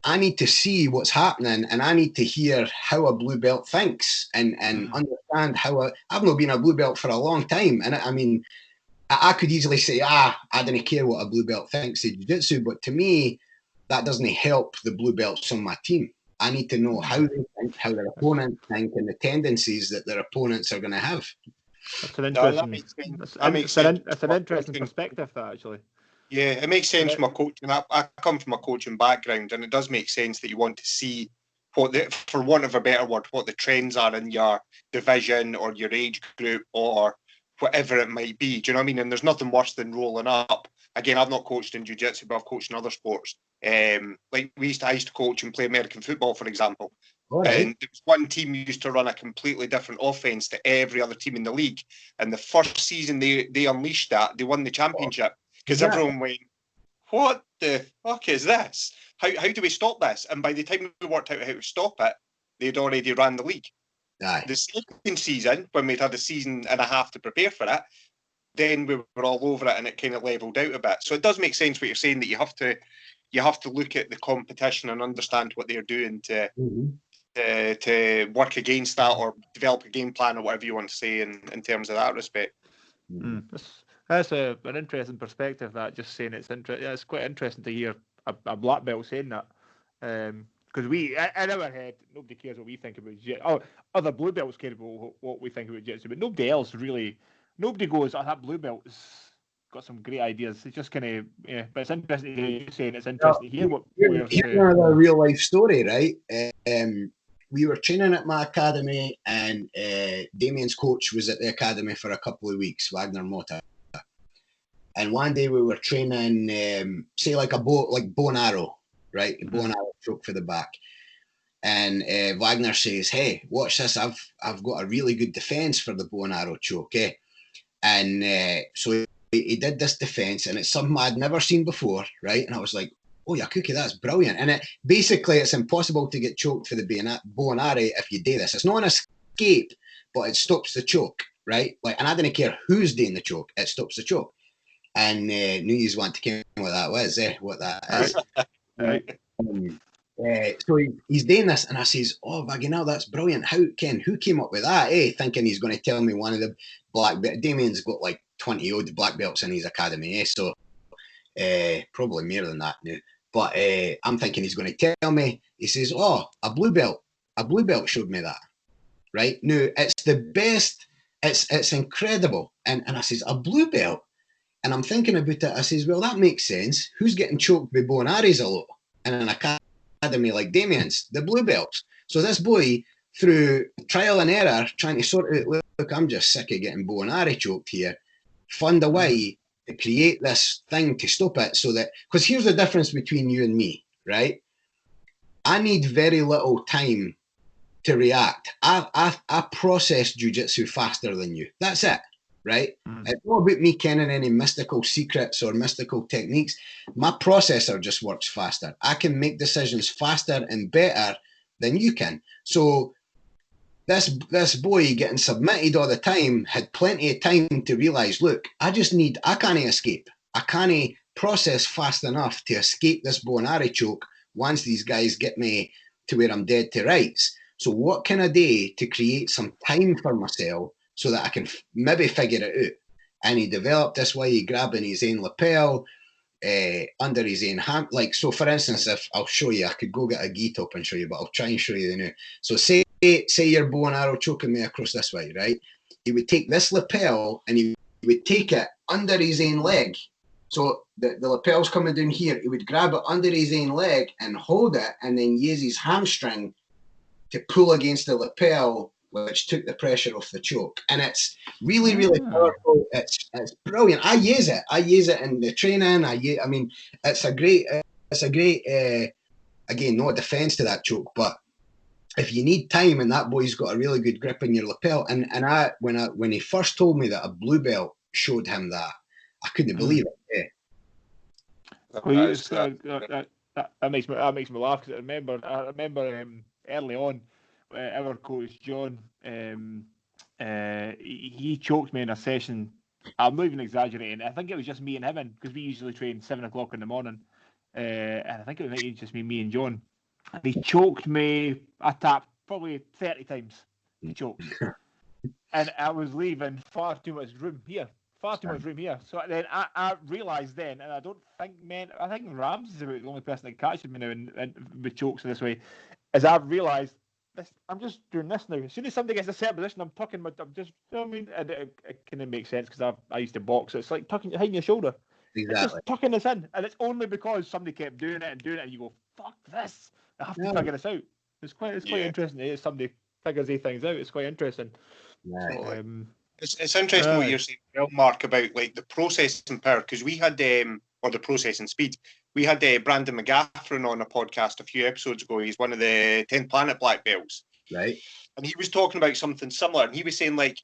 I need to see what's happening, and I need to hear how a blue belt thinks and understand how I've not been a blue belt for a long time. And I mean, I could easily say, I don't care what a blue belt thinks of jiu-jitsu, but to me, that doesn't help the blue belts on my team. I need to know how they think, how their opponents think, and the tendencies that their opponents are going to have. That's an interesting. That's an interesting perspective, that, actually. Yeah, it makes sense from a coaching. I come from a coaching background, and it does make sense that you want to see for want of a better word, what the trends are in your division or your age group or whatever it might be. Do you know what I mean? And there's nothing worse than rolling up. Again, I've not coached in jiu-jitsu, but I've coached in other sports. Like I used to coach and play American football, for example. Right. And there was one team used to run a completely different offense to every other team in the league. And the first season they unleashed that, they won the championship because everyone went, "What the fuck is this? How do we stop this?" And by the time we worked out how to stop it, they'd already ran the league. Aye. The second season, when we'd had a season and a half to prepare for it, then we were all over it and it kind of leveled out a bit. So it does make sense what you're saying, that you have to look at the competition and understand what they're doing to work against that or develop a game plan or whatever you want to say in terms of that respect. That's an interesting perspective. That just saying it's quite interesting to hear a black belt saying that. Because in our head, nobody cares what we think about jiu-jitsu. Other blue belts care about what we think about jiu-jitsu, but nobody else really. Nobody goes, "Oh, that blue belt's got some great ideas." It's just kind of, yeah. But it's interesting to hear you saying. It's interesting to hear what. Here's another real life story, right? We were training at my academy, and Damian's coach was at the academy for a couple of weeks, Wagner Mota. And one day we were training, say like bow and arrow, right? A bow and arrow choke for the back. And Wagner says, "Hey, watch this. I've got a really good defense for the bow and arrow choke, eh?" And so he did this defense, and it's something I'd never seen before, right? And I was like, "Oh yeah, Cookie, that's brilliant." And it's impossible to get choked for the bow and arrow if you do this. It's not an escape, but it stops the choke, right? Like, and I didn't care who's doing the choke; it stops the choke. And knew you want to care what that was, what that is. Right. So he's doing this, and I says, "Oh, Vaginal, that's brilliant. Who came up with that, thinking he's going to tell me one of the black belts. Damian's got like 20 odd black belts in his academy, so probably more than that now. But I'm thinking he's going to tell me. He says, "Oh, a blue belt showed me that." Right? No, it's the best. It's incredible. And I says, "A blue belt?" And I'm thinking about it. I says, "Well, that makes sense. Who's getting choked by bow and arrows a lot in an academy like Damian's? The blue belts." So this boy, through trial and error, trying to sort out, look, I'm just sick of getting bow and arrow choked here, found a way to create this thing to stop it, so that, because here's the difference between you and me, right? I need very little time to react. I process jiu-jitsu faster than you. That's it. Right? It's not about me kenning any mystical secrets or mystical techniques. My processor just works faster. I can make decisions faster and better than you can. So this boy getting submitted all the time had plenty of time to realise, look, I can't escape. I can't process fast enough to escape this bow and arrow choke once these guys get me to where I'm dead to rights. So what can I do to create some time for myself so that I can maybe figure it out? And he developed this way, he grabbing his own lapel under his own hand. Like, so for instance, if I'll show you, I could go get a gi top and show you, but I'll try and show you now. So say your bow and arrow choking me across this way, right? He would take this lapel and he would take it under his own leg. So the lapel's coming down here. He would grab it under his own leg and hold it, and then use his hamstring to pull against the lapel, which took the pressure off the choke. And it's really, really powerful. It's brilliant. I use it in the training. I mean, it's a great, again, no defense to that choke, but if you need time, and that boy's got a really good grip in your lapel, and when he first told me that a blue belt showed him that, I couldn't believe it. Well, that makes me laugh, because I remember early on, our coach John, he choked me in a session. I'm not even exaggerating. I think it was just me and him, because we usually train 7 o'clock in the morning, and I think it was just me and John. And he choked me. I tapped probably 30 times. He choked, and I was leaving far too much room here. So then I realised then, and I think Rams is about the only person that catches me now and with chokes this way, is I've realised I'm just doing this now. As soon as somebody gets a certain position, I'm tucking I'm just, you know what I mean? And it kind of makes sense, because I used to box. So it's like tucking behind your shoulder. Exactly. It's just tucking this in. And it's only because somebody kept doing it, and you go, fuck this. I have to figure this out. It's quite interesting. If somebody figures these things out, it's quite interesting. Right. So, it's interesting what you're saying, well, Mark, about like the processing power, because we had or the processing speed. We had Brandon McGaffron on a podcast a few episodes ago. He's one of the 10th Planet black belts, right? And he was talking about something similar, and he was saying like,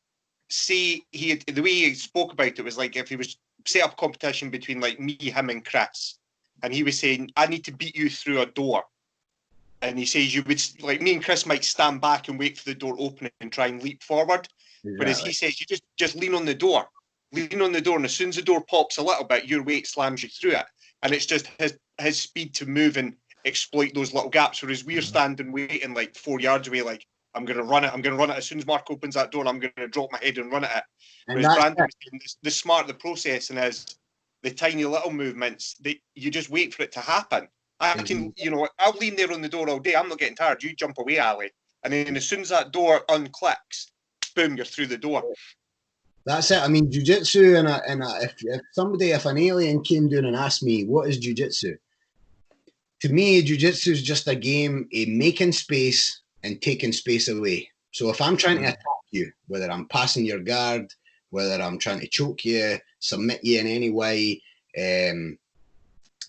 say the way he spoke about it was like if he was set up a competition between like me, him, and Chris, and he was saying I need to beat you through a door. And he says you would, like me and Chris might stand back and wait for the door opening and try and leap forward. Exactly. Whereas he says you just lean on the door. Lean on the door, and as soon as the door pops a little bit, your weight slams you through it. And it's just his speed to move and exploit those little gaps. Whereas we're standing waiting like 4 yards away, like, I'm going to run it. As soon as Mark opens that door, I'm going to drop my head and run at it. Whereas Brandon was saying the smart the processing is, the tiny little movements, that you just wait for it to happen. I can, I'll lean there on the door all day. I'm not getting tired. You jump away, Ali. And then as soon as that door unclicks, boom, you're through the door. That's it. I mean, jiu-jitsu, if an alien came down and asked me, what is jiu-jitsu? To me, jiu-jitsu is just a game of making space and taking space away. So if I'm trying to attack you, whether I'm passing your guard, whether I'm trying to choke you, submit you in any way,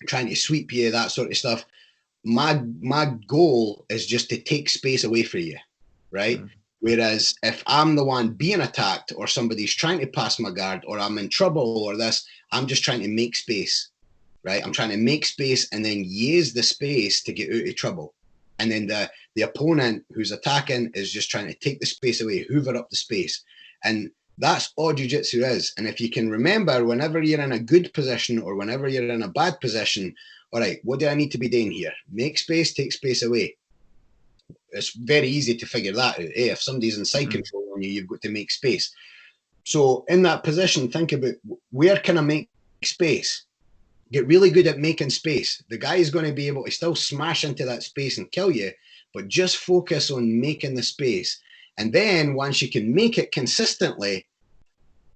trying to sweep you, that sort of stuff, my goal is just to take space away from you, right? Whereas if I'm the one being attacked, or somebody's trying to pass my guard, or I'm in trouble or this, I'm just trying to make space, right? I'm trying to make space and then use the space to get out of trouble. And then the opponent who's attacking is just trying to take the space away, hoover up the space. And that's all jiu-jitsu is. And if you can remember, whenever you're in a good position or whenever you're in a bad position, all right, what do I need to be doing here? Make space, take space away. It's very easy to figure that out. If somebody's in side control on you, you've got to make space. So in that position, think about, where can I make space? Get really good at making space. The guy is going to be able to still smash into that space and kill you, but just focus on making the space. And then once you can make it consistently,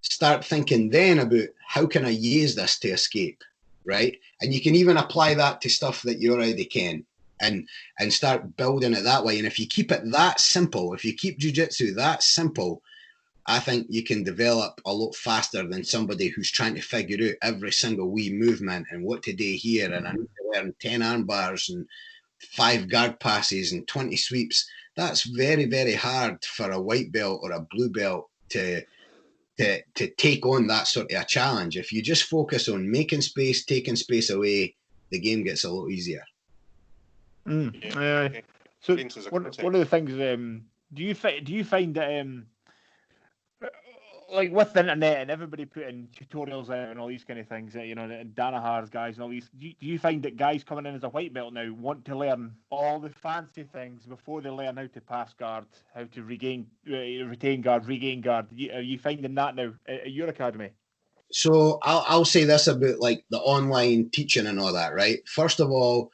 start thinking then about, how can I use this to escape, right? And you can even apply that to stuff that you already can, and start building it that way. And if you keep it that simple, if you keep jiu-jitsu that simple, I think you can develop a lot faster than somebody who's trying to figure out every single wee movement and what to do here. And I need to learn 10 arm bars and 5 guard passes and 20 sweeps. That's very, very hard for a white belt or a blue belt to take on that sort of a challenge. If you just focus on making space, taking space away, the game gets a lot easier. So one of the things, do you find that like with the internet and everybody putting tutorials out and all these kind of things, and Danaher's guys and all these, do you find that guys coming in as a white belt now want to learn all the fancy things before they learn how to pass guard, how to retain guard, regain guard? Are you finding that now at your academy? So I'll say this about like the online teaching and all that, right? First of all,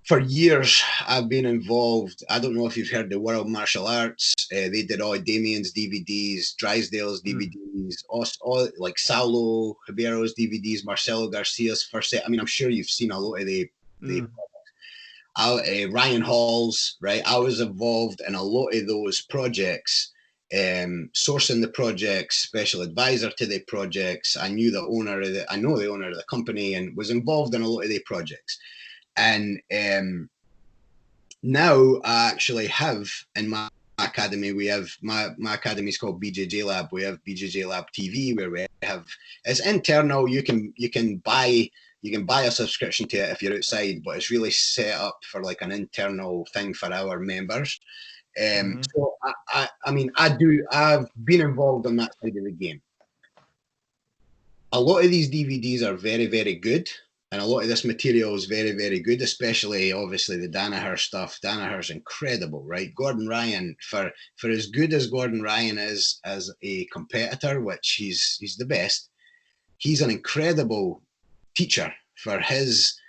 for years, I've been involved. I don't know if you've heard the World Martial Arts. They did all Damian's DVDs, Drysdale's DVDs, all like Saulo Ribeiro's DVDs, Marcelo Garcia's first set. I mean, I'm sure you've seen a lot of the Ryan Hall's, right? I was involved in a lot of those projects, sourcing the projects, special advisor to the projects. I know the owner of the company, and was involved in a lot of the projects. And now I actually have in my academy, we have my academy is called BJJ Lab. We have BJJ Lab TV, where we have, it's internal. You can buy a subscription to it if you're outside, but it's really set up for like an internal thing for our members. So I've been involved on that side of the game. A lot of these DVDs are very, very good. And a lot of this material is very, very good, especially, obviously, the Danaher stuff. Danaher's incredible, right? Gordon Ryan, for as good as Gordon Ryan is as a competitor, which he's the best, he's an incredible teacher for his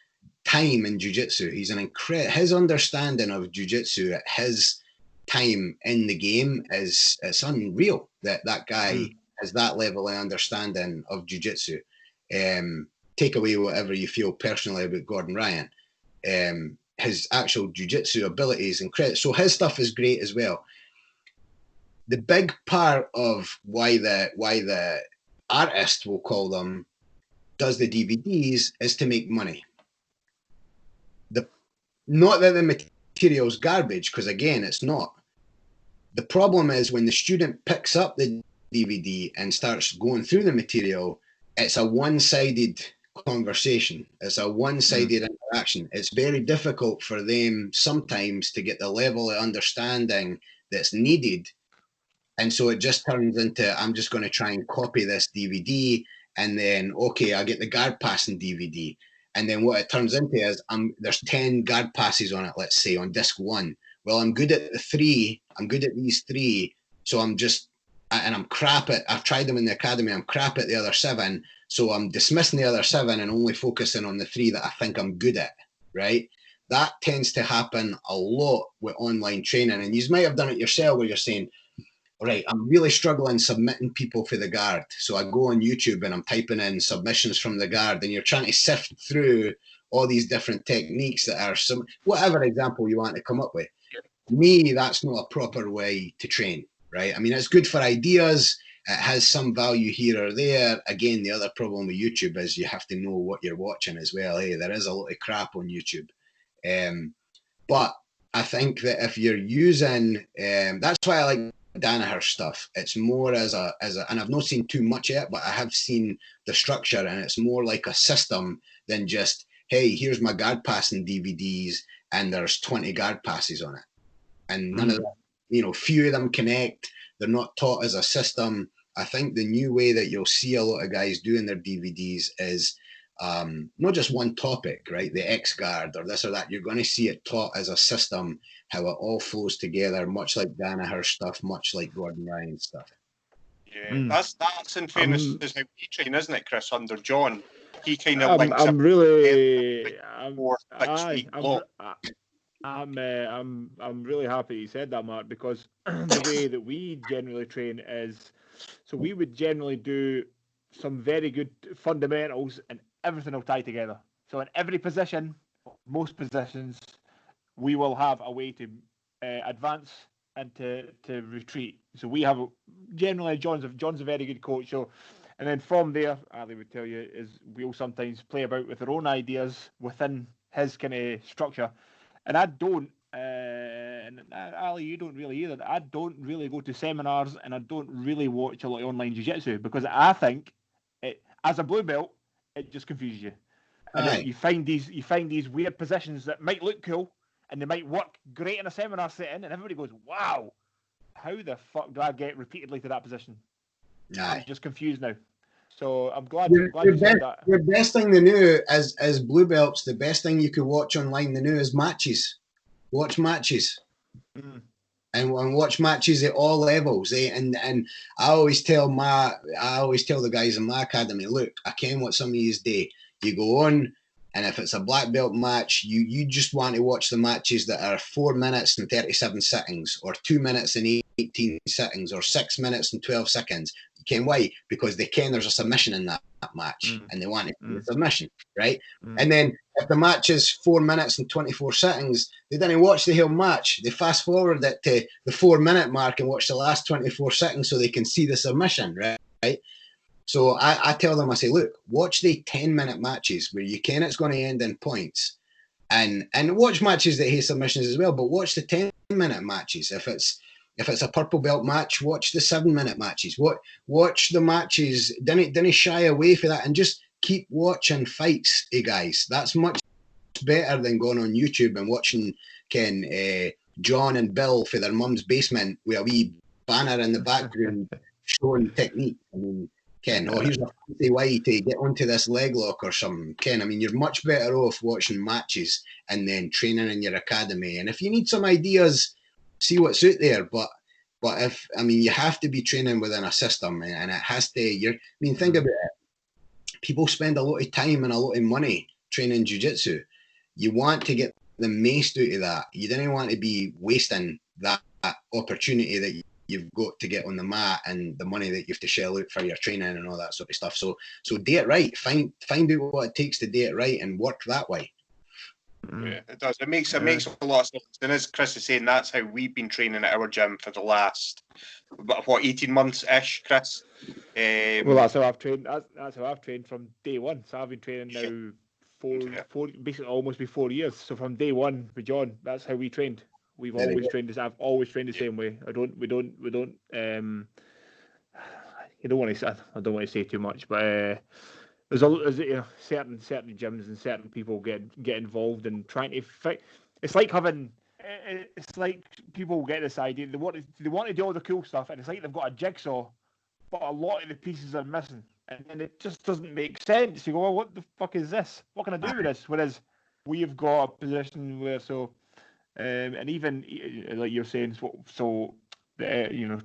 time in jiu-jitsu. His understanding of jiu-jitsu at his time in the game it's unreal that guy has that level of understanding of jiu-jitsu. Take away whatever you feel personally about Gordon Ryan. his actual jiu-jitsu abilities and credit. So his stuff is great as well. The big part of why the artist, we'll call them, does the DVDs is to make money. Not that the material's garbage, because again, it's not. The problem is when the student picks up the DVD and starts going through the material, it's a one-sided conversation. It's a one-sided interaction. It's very difficult for them sometimes to get the level of understanding that's needed. And so it just turns into, I'm just going to try and copy this DVD, and then, okay, I get the guard passing DVD. And then what it turns into is there's 10 guard passes on it, let's say, on disc 1. Well, I'm good at the 3. I'm good at these 3. So I'm crap at, I've tried them in the academy, I'm crap at the other 7. So I'm dismissing the other 7 and only focusing on the 3 that I think I'm good at, right? That tends to happen a lot with online training. And you might have done it yourself where you're saying, right, I'm really struggling submitting people for the guard. So I go on YouTube and I'm typing in submissions from the guard, and you're trying to sift through all these different techniques that are whatever example you want to come up with. To me, that's not a proper way to train, right? I mean, it's good for ideas. It has some value here or there. Again, the other problem with YouTube is you have to know what you're watching as well. There is a lot of crap on YouTube. But I think that if you're using, that's why I like Danaher stuff. It's more as a, and I've not seen too much yet, but I have seen the structure, and it's more like a system than just, hey, here's my guard passing DVDs and there's 20 guard passes on it. And none of them, few of them connect. They're not taught as a system. I think the new way that you'll see a lot of guys doing their DVDs is not just one topic, right? The X guard or this or that. You're going to see it taught as a system, how it all flows together, much like Danaher stuff, much like Gordon Ryan stuff. Yeah, that's in fairness is how we train, isn't it, Chris? Under John, he kind of links I'm up really, I'm really happy you said that, Mark, because the way that we generally train is, so we would generally do some very good fundamentals, and everything will tie together. So in every position, most positions, we will have a way to advance and to retreat. So we have generally John's a very good coach. So, and then from there, Ali would tell you, is we'll sometimes play about with our own ideas within his kind of structure. And I don't, and Ali, you don't really either. I don't really go to seminars, and I don't really watch a lot of online jiu-jitsu, because I think as a blue belt, it just confuses you. And you find these weird positions that might look cool, and they might work great in a seminar setting, and everybody goes, wow, how the fuck do I get repeatedly to that position? I'm just confused now. So I'm glad you said that. The best thing they knew as blue belts, the best thing you could watch online they knew is matches. Watch matches. And watch matches at all levels. And I always tell the guys in my academy, look, I ken what some of these do. You go on, and if it's a black belt match, you just want to watch the matches that are 4 minutes and 37 seconds, or 2 minutes and 18 seconds, or 6 minutes and 12 seconds. You ken why? Because they ken there's a submission in that match, and they want it to be a submission, right? And then if the match is 4 minutes and 24 seconds, they didn't watch the whole match. They fast forward it to the 4 minute mark and watch the last 24 seconds so they can see the submission, right? So I tell them, I say, look, watch the 10-minute matches where you ken it's going to end in points, and watch matches that have submissions as well, but watch the 10-minute matches. If it's a purple belt match, watch the 7-minute matches. Watch the matches. Didn't shy away from that, and just keep watching fights, guys. That's much better than going on YouTube and watching John and Bill for their mum's basement with a wee banner in the background showing technique. I mean, Ken, here's a fancy way to get onto this leg lock or something. Ken, I mean, you're much better off watching matches and then training in your academy. And if you need some ideas, see what's out there. But you have to be training within a system, and it has to. Think about it. People spend a lot of time and a lot of money training jiu-jitsu. You want to get the most out of that. You don't want to be wasting that opportunity that you've got to get on the mat and the money that you have to shell out for your training and all that sort of stuff. So do it right. Find out what it takes to do it right and work that way. Yeah, it does. It makes a lot of sense. And as Chris is saying, that's how we've been training at our gym for the last 18 months ish, Chris. Well, that's how I've trained. That's how I've trained from day one. So I've been training now four, basically almost be 4 years. So from day one with John, that's how we trained. We've always trained this. I've always trained the same way. We don't. You don't want to. I don't want to say too much, but there's certain gyms and certain people get involved in trying to fix. It's like having. It's like people get this idea they want to do all the cool stuff, and it's like they've got a jigsaw, but a lot of the pieces are missing, and it just doesn't make sense. You go, well, what the fuck is this? What can I do with this? Whereas we've got a position where and even like you're saying,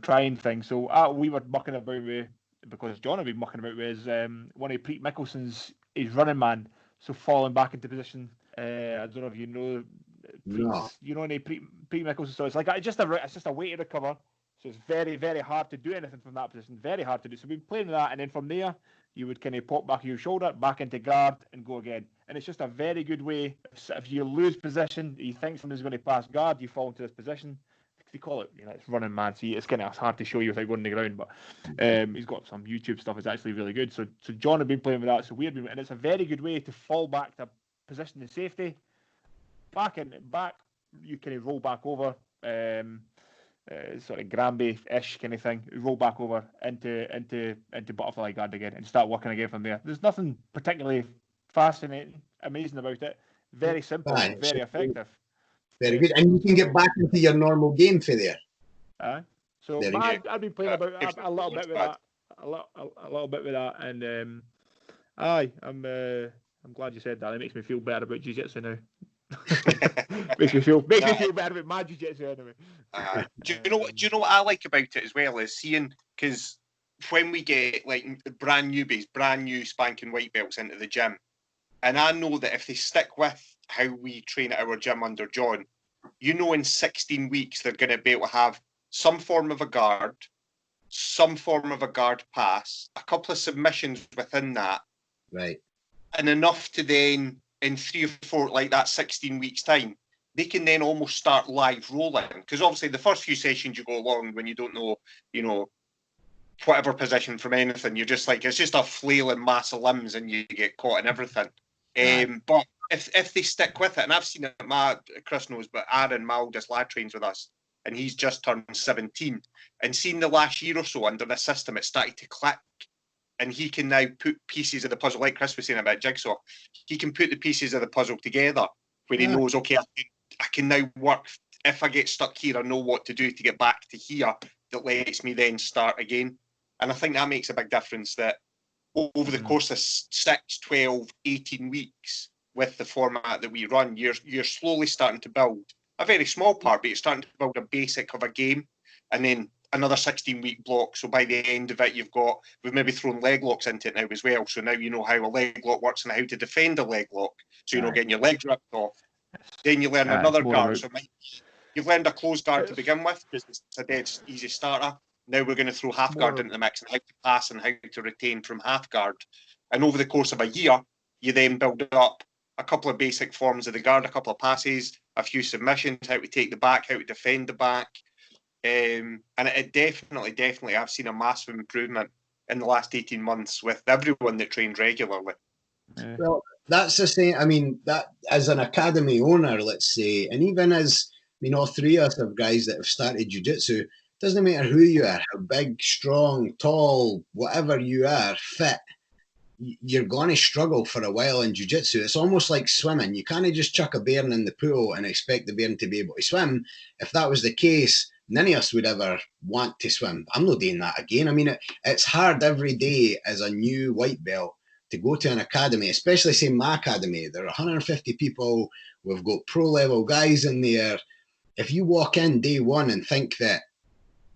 trying things. So we were mucking about with, because John had been mucking about with one of Pete Mickelson's his running man. So falling back into position. I don't know if you know. You know any Pete Mickelson. So it's like it's just a way to recover. So it's very, very hard to do anything from that position. Very hard to do. So we've been playing with that, and then from there you would kind of pop back your shoulder, back into guard, and go again. And it's just a very good way. If you lose position, you think somebody's going to pass guard, you fall into this position. They call it, it's running man. So it's kind of hard to show you without going on the ground. But he's got some YouTube stuff. It's actually really good. So John had been playing with that. So we've been, and it's a very good way to fall back to position of safety. Back, you kind of roll back over. Sort of Granby-ish kind of thing. Roll back over into butterfly guard again and start working again from there. There's nothing particularly fascinating, amazing about it. Very simple, very effective. Very good, and you can get back into your normal game for there. So I've been playing about a little bit with that, a little bit with that, and I'm glad you said that. It makes me feel better about jiu-jitsu now. makes me feel better about my jiu-jitsu anyway. Do you know what I like about it as well is seeing, because when we get like brand new spanking white belts into the gym, and I know that if they stick with how we train at our gym under John, in 16 weeks they're going to be able to have some form of a guard, some form of a guard pass, a couple of submissions within that, right, and enough to then in 3 or 4, like that 16 weeks time, they can then almost start live rolling. Because obviously the first few sessions you go along when you don't know, whatever position from anything, you're just like, it's just a flailing mass of limbs and you get caught in everything. But if they stick with it, and I've seen it, Chris knows, but Aaron, my oldest lad, trains with us, and he's just turned 17. And seen the last year or so under the system, it started to click. And he can now put pieces of the puzzle, like Chris was saying about jigsaw. He can put the pieces of the puzzle together where he knows, okay, I can now work. If I get stuck here, I know what to do to get back to here. That lets me then start again. And I think that makes a big difference, that over the course of 6, 12, 18 weeks with the format that we run, you're slowly starting to build a very small part, but you're starting to build a basic of a game. And then another 16-week block. So by the end of it, we've maybe thrown leg locks into it now as well. So now you know how a leg lock works and how to defend a leg lock. So you're not getting your legs ripped off. Then you learn another guard. So you've learned a closed guard to begin with, because it's a dead easy starter. Now we're going to throw half guard into the mix, and how to pass and how to retain from half guard. And over the course of a year, you then build up a couple of basic forms of the guard, a couple of passes, a few submissions, how to take the back, how to defend the back. And it definitely, I've seen a massive improvement in the last 18 months with everyone that trains regularly. Well, that's the same. I mean, that as an academy owner, let's say, and even as, all three of us have guys that have started jiu-jitsu, doesn't matter who you are, how big, strong, tall, whatever you are, fit, you're going to struggle for a while in jiu-jitsu. It's almost like swimming. You can't just chuck a bairn in the pool and expect the bairn to be able to swim. If that was the case, none of us would ever want to swim. I'm not doing that again. I mean, it's hard every day as a new white belt to go to an academy, especially say my academy. There are 150 people. We've got pro-level guys in there. If you walk in day one and think that,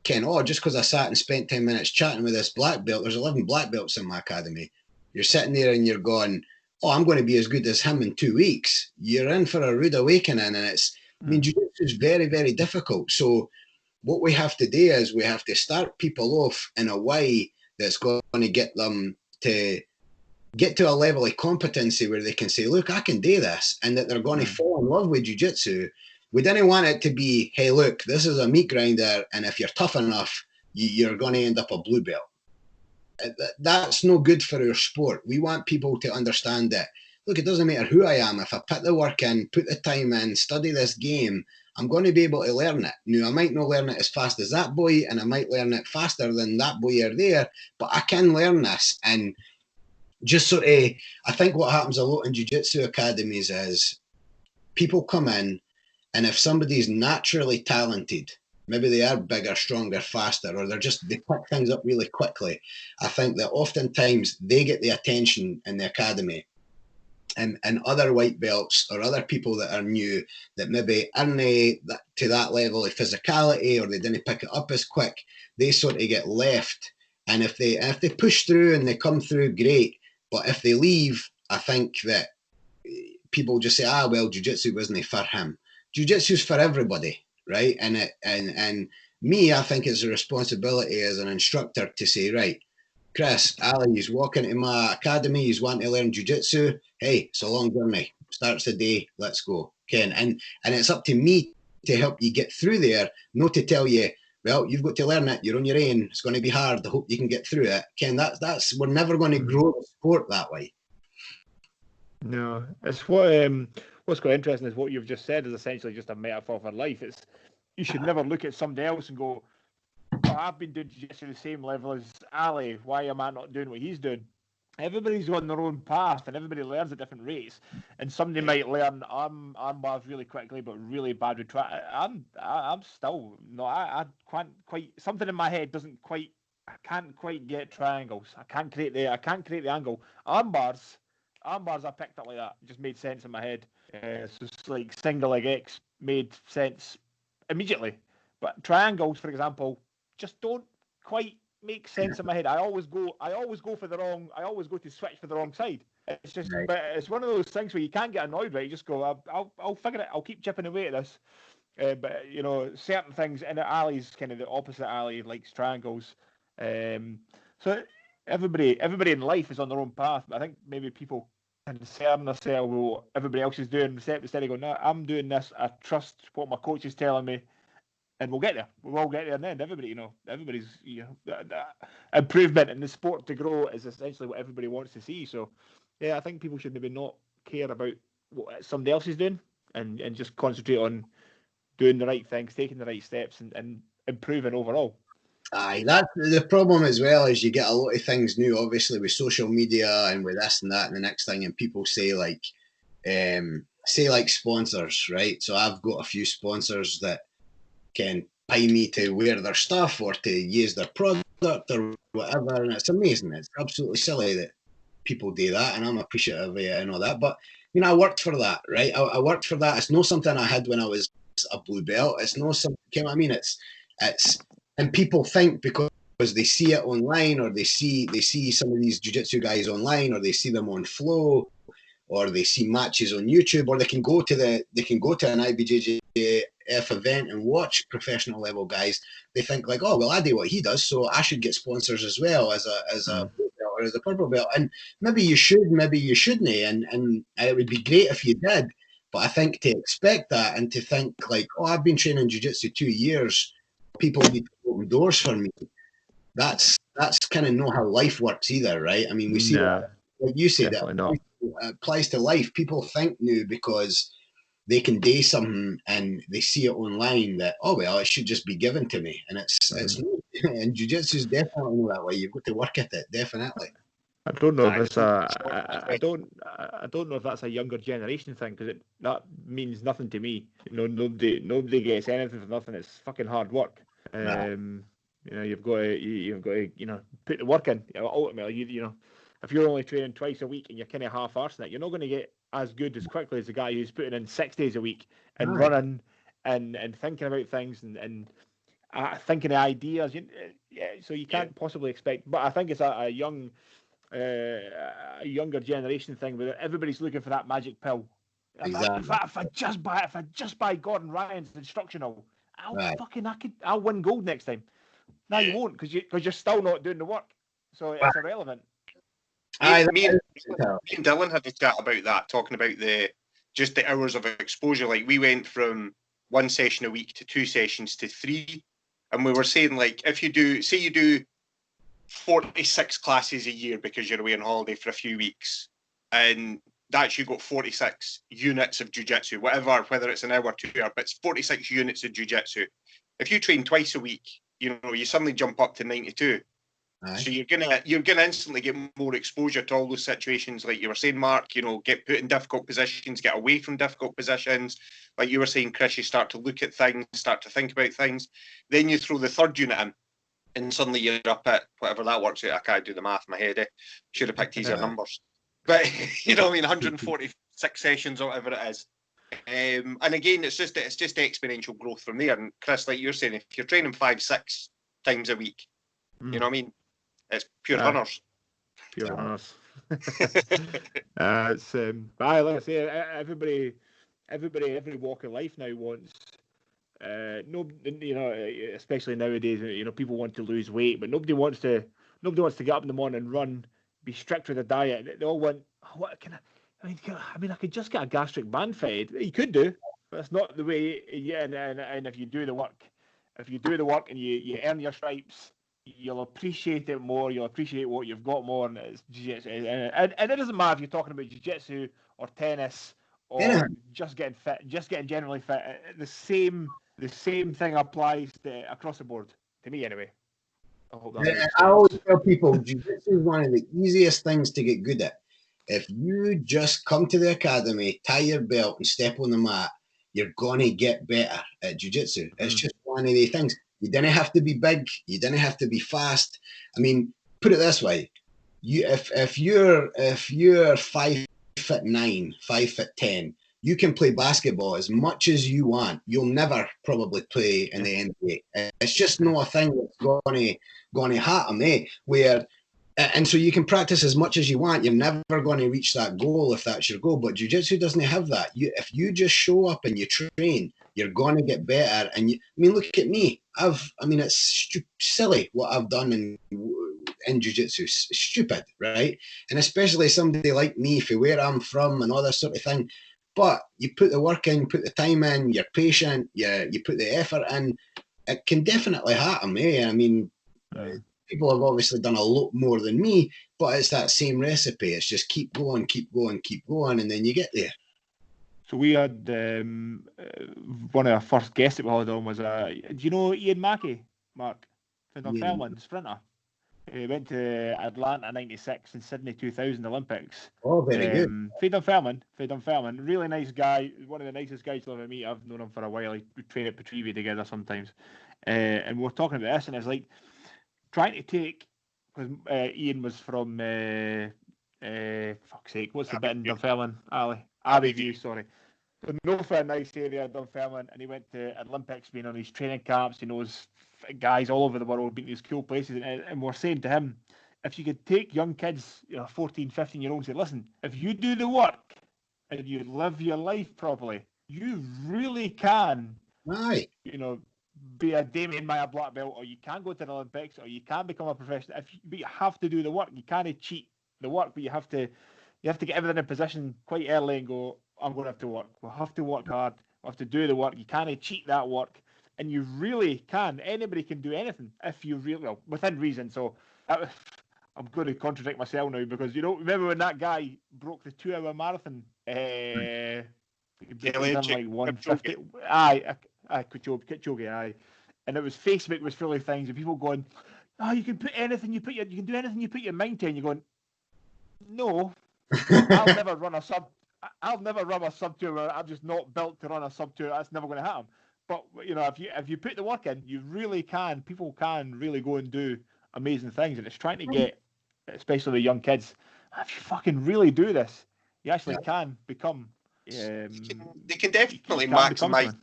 Ken, just because I sat and spent 10 minutes chatting with this black belt, there's 11 black belts in my academy. You're sitting there and you're going, I'm going to be as good as him in 2 weeks. You're in for a rude awakening. And jiu-jitsu is very, very difficult. So what we have to do is we have to start people off in a way that's going to get them to get to a level of competency where they can say, look, I can do this, and that they're going to fall in love with jiu-jitsu. We didn't want it to be, hey, look, this is a meat grinder, and if you're tough enough, you're going to end up a blue belt. That's no good for our sport. We want people to understand that, look, it doesn't matter who I am. If I put the work in, put the time in, study this game, I'm going to be able to learn it. Now, I might not learn it as fast as that boy, and I might learn it faster than that boy or there, but I can learn this. And just sort of, I think what happens a lot in jiu-jitsu academies is people come in, and if somebody's naturally talented, maybe they are bigger, stronger, faster, or they pick things up really quickly, I think that oftentimes they get the attention in the academy. And other white belts or other people that are new that maybe aren't to that level of physicality, or they didn't pick it up as quick, they sort of get left. And if they push through and they come through, great. But if they leave, I think that people just say, well, jiu-jitsu wasn't for him. Jiu-jitsu's for everybody, right? And me, I think it's a responsibility as an instructor to say, right, Chris, Ali, he's walking to my academy, he's wanting to learn jiu-jitsu. Hey, it's a long journey. Starts the day, let's go. Ken. And it's up to me to help you get through there, not to tell you, well, you've got to learn it, you're on your own, it's going to be hard, I hope you can get through it. Ken, that's we're never going to grow the sport that way. No, it's what's quite interesting is what you've just said is essentially just a metaphor for life. It's you should never look at somebody else and go, oh, I've been doing jiu-jitsu the same level as Ali. Why am I not doing what he's doing? Everybody's on their own path, and everybody learns at different rates. And somebody might learn armbars really quickly, but really bad with I'm still no. I can't quite. Something in my head doesn't quite. I can't quite get triangles. I can't create the angle. Armbars I picked up like that. It just made sense in my head. So it's like single leg X made sense immediately. But triangles, for example, just don't quite make sense in my head. I always go to switch for the wrong side. It's just, right. But it's one of those things where you can't get annoyed, right? You just go, I'll figure it. I'll keep chipping away at this. But you know, certain things, and Ali's kind of the opposite. Ali likes triangles. So everybody in life is on their own path. But I think maybe people concern themselves with what everybody else is doing instead of going, no, I'm doing this. I trust what my coach is telling me. And we'll get there. We'll all get there in the end. Everybody's improvement in the sport to grow is essentially what everybody wants to see. So, yeah, I think people should maybe not care about what somebody else is doing and just concentrate on doing the right things, taking the right steps, and improving overall. Aye, that's the problem as well. Is you get a lot of things new, obviously, with social media and with this and that and the next thing, and people say like sponsors, right? So I've got a few sponsors that can pay me to wear their stuff or to use their product or whatever, and it's amazing. It's absolutely silly that people do that, and I'm appreciative of it and all that. But you know, I worked for that, right? I worked for that. It's not something I had when I was a blue belt. It's not something. You know what I mean? It's and people think because they see it online, or they see some of these jiu-jitsu guys online, or they see them on Flow, or they see matches on YouTube, or they can go to an IBJJF event and watch professional level guys. They think like, oh well, I do what he does, so I should get sponsors as well as a blue belt or as a purple belt. And maybe you should, maybe you shouldn't, and it would be great if you did. But I think to expect that and to think like, oh, I've been training jiu-jitsu 2 years, people need to open doors for me. That's kind of not how life works either, right? I mean, we see that, like you said, that applies to life. People think now because they can do something and they see it online that, oh well, it should just be given to me, and it's and jiu-jitsu is definitely that way. You've got to work at it, definitely. I don't know if it's I don't know if that's a younger generation thing, because that means nothing to me. You know, nobody gets anything for nothing. It's fucking hard work. You know, you've got to put the work in. Ultimately, you know, if you're only training twice a week and you're kind of half-arsing it, you're not going to get as good as quickly as the guy who's putting in 6 days a week and running and thinking about things and thinking of ideas. So you can't possibly expect. But I think it's a younger generation thing where everybody's looking for that magic pill. Exactly. If I just buy Gordon Ryan's instructional, I'll win gold next time. No, you won't, because you're still not doing the work, so it's irrelevant. Me and Dylan had a chat about that, talking about just the hours of exposure. Like, we went from 1 session a week to 2 sessions to 3, and we were saying, like, if you do 46 classes a year because you're away on holiday for a few weeks, and that's, you got 46 units of jiu-jitsu, whether it's an hour or 2 hours, but it's 46 units of jiu-jitsu. If you train twice a week, you suddenly jump up to 92. Aye. So you're gonna instantly get more exposure to all those situations, like you were saying, Mark. Get put in difficult positions, get away from difficult positions. Like you were saying, Chris, you start to look at things, start to think about things. Then you throw the third unit in, and suddenly you're up at whatever that works out. I can't do the math in my head. Should have picked easier numbers, but 146 sessions or whatever it is. And again, it's just exponential growth from there. And Chris, like you're saying, if you're training 5-6 times a week, you know what I mean? It's pure runners. Pure runners. It's but like I say, every walk of life now wants. Especially nowadays, people want to lose weight, but nobody wants to get up in the morning and run, be strict with a diet. They all want, what can I could just get a gastric band fed. You could do, but it's not the way. Yeah, and if you do the work, and you earn your stripes, you'll appreciate it more. You'll appreciate what you've got more, and it's jiu-jitsu. And it doesn't matter if you're talking about jiu-jitsu or tennis or just getting fit, just getting generally fit. The same thing applies across the board to me, anyway. I always tell people, jiu-jitsu is one of the easiest things to get good at. If you just come to the academy, tie your belt, and step on the mat, you're gonna get better at jiu-jitsu. It's just one of the things. You didn't have to be big. You didn't have to be fast. I mean, put it this way: if you're 5'9", 5'10", you can play basketball as much as you want. You'll never probably play in the NBA. It's just not a thing that's going to happen, and so you can practice as much as you want. You're never going to reach that goal if that's your goal. But jiu-jitsu doesn't have that. If you just show up and you train, you're going to get better. And look at me. It's silly what I've done in jiu-jitsu. Stupid, right? And especially somebody like me, for where I'm from and all this sort of thing. But you put the work in, put the time in, you're patient, you put the effort in, it can definitely happen, people have obviously done a lot more than me, but it's that same recipe. It's just keep going, and then you get there. So we had one of our first guests that we had on was, do you know Ian Mackey, Mark? Fairland sprinter. He went to Atlanta 96 and Sydney 2000 Olympics. Oh, very good. Fade on Fairland. Really nice guy. One of the nicest guys you'll ever meet. I've known him for a while. We train at Petrivi together sometimes. And we're talking about this, and it's like trying to take, because Ian was from, fuck's sake, what's the bit in Dunfermline? Abbeyview, sorry. So no for a nice area, Dunfermline, and he went to Olympics, being on these training camps. He knows guys all over the world, being these cool places, and we're saying to him, if you could take young kids, 14, 15-year-olds, say, listen, if you do the work and you live your life properly, you really can, be a Damian Maia black belt, or you can go to the Olympics, or you can become a professional. But you have to do the work. You can't cheat the work, but you have to get everything in position quite early and go, I'm going to have to work. We'll have to work hard. We'll have to do the work. You can't cheat that work. And you really can. Anybody can do anything if you really, within reason. So I'm going to contradict myself now, because, remember when that guy broke the 2-hour marathon? Like 150. Kipchoge, aye. And it was, Facebook was full of things, and people going, you can put anything you can do anything you put your mind to, and you're going, no, I'll never run a sub 2 hour. I'm just not built to run a sub 2 hour. That's never going to happen. But if you put the work in, you really can. People can really go and do amazing things, and it's trying to get, especially the young kids, if you fucking really do this, you actually can become. They can definitely maximize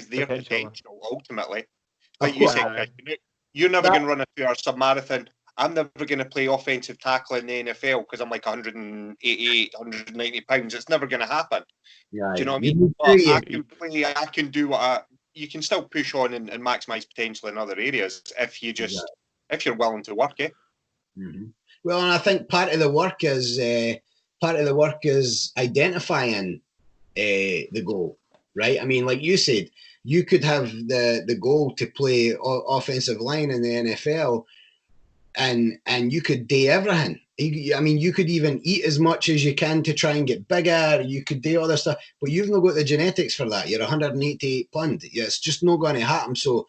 their potential ultimately. Like you said, you're never going to run a 2-hour sub-marathon. I'm never going to play offensive tackle in the NFL because I'm like 188, 190 pounds. It's never going to happen. Yeah, do you know what I mean? But I can do you can still push on and maximize potential in other areas if you're willing to work it. Mm-hmm. Well, and I think part of the work is identifying the goal, right? I mean, like you said, you could have the goal to play offensive line in the NFL, and you could do everything. I mean, you could even eat as much as you can to try and get bigger. You could do all this stuff, but you've not got the genetics for that. You're 188 pound. It's just not going to happen. So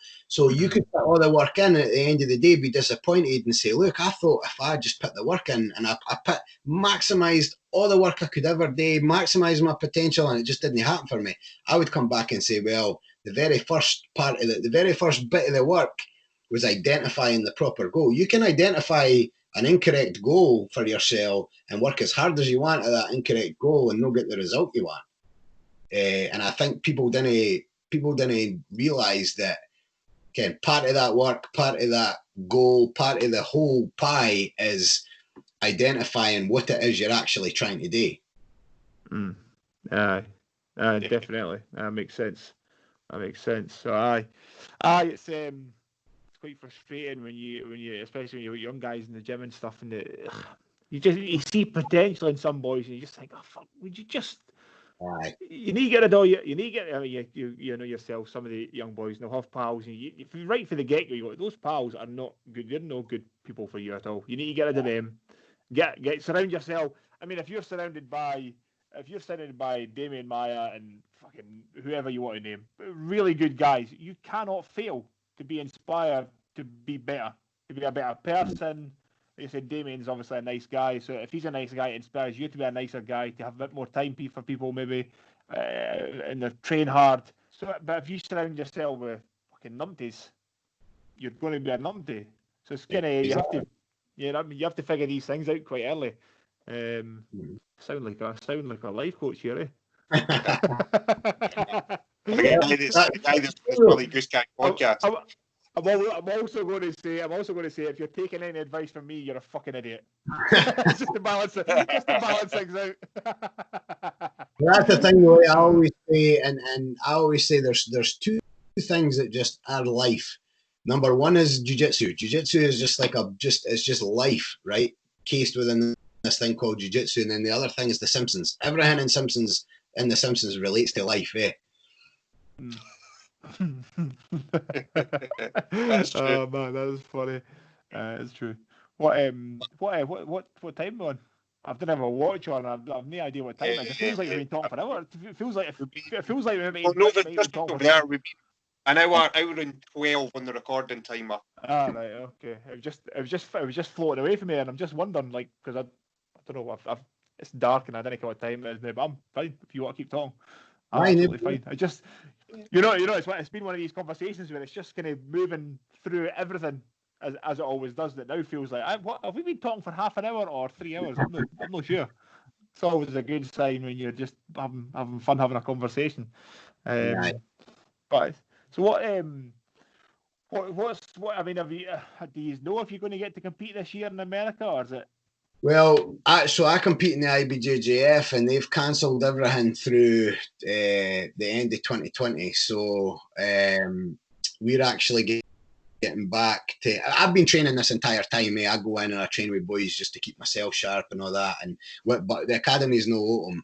you could put all the work in. At the end of the day, be disappointed and say, "Look, I thought if I just put the work in and I maximised all the work I could ever do, maximised my potential, and it just didn't happen for me," I would come back and say, "Well, the very first part of the very first bit of the work was identifying the proper goal." You can identify an incorrect goal for yourself and work as hard as you want at that incorrect goal and not get the result you want. And I think people didn't realise that, okay, part of that work, part of that goal, part of the whole pie is identifying what it is you're actually trying to do. Definitely. That makes sense. So it's quite frustrating when you especially when you're young guys in the gym and stuff, and you see potential in some boys, and you just think, oh fuck, would you just? Right. You need to get it all. You need to get. I mean, you know yourself. Some of the young boys now have pals, and if you right for the get go, you go, those pals are not good. They're no good people for you at all. You need to get rid of them. Get surround yourself. I mean, if you're surrounded by Damian Maia and fucking whoever you want to name, really good guys, you cannot fail to be inspired to be better, to be a better person. Like I said, Damien's obviously a nice guy, so if he's a nice guy, it inspires you to be a nicer guy, to have a bit more time for people maybe, and they train hard. So, but if you surround yourself with fucking numpties, you're going to be a numpty. So it's kind of, you have to figure these things out quite early. Sound like a life coach here, eh? The guy that's really Goose Gang podcast. I'm also going to say, if you're taking any advice from me, you're a fucking idiot. just to balance things out. That's the thing, though. I always say, and I always say, there's two things that just are life. Number one is jiu-jitsu. Jiu-jitsu is just like it's just life, right? Cased within this thing called jiu-jitsu. And then the other thing is The Simpsons. Everything in The Simpsons relates to life, eh? That's true. Oh man, that is funny. It's true. What time on? I've done a watch on. I've no idea what time it is. It feels like we've been talking forever. It feels like we've been talking for there. An hour and 12 on the recording timer. Ah, right, okay. It was just floating away from me, and I'm just wondering, like, because I don't know, it's dark and I don't know what time it is now, but I'm fine if you want to keep talking. I'm absolutely fine. I just, it's been one of these conversations where it's just kind of moving through everything as it always does. That now feels like, what have we been talking for half an hour or 3 hours? I'm not sure. It's always a good sign when you're just having fun having a conversation. But so what I mean, do you know if you're going to get to compete this year in America, or is it? Well, I compete in the IBJJF, and they've cancelled everything through the end of 2020. So we're actually getting back to. I've been training this entire time. I go in and I train with boys just to keep myself sharp and all that. But the academy is no open.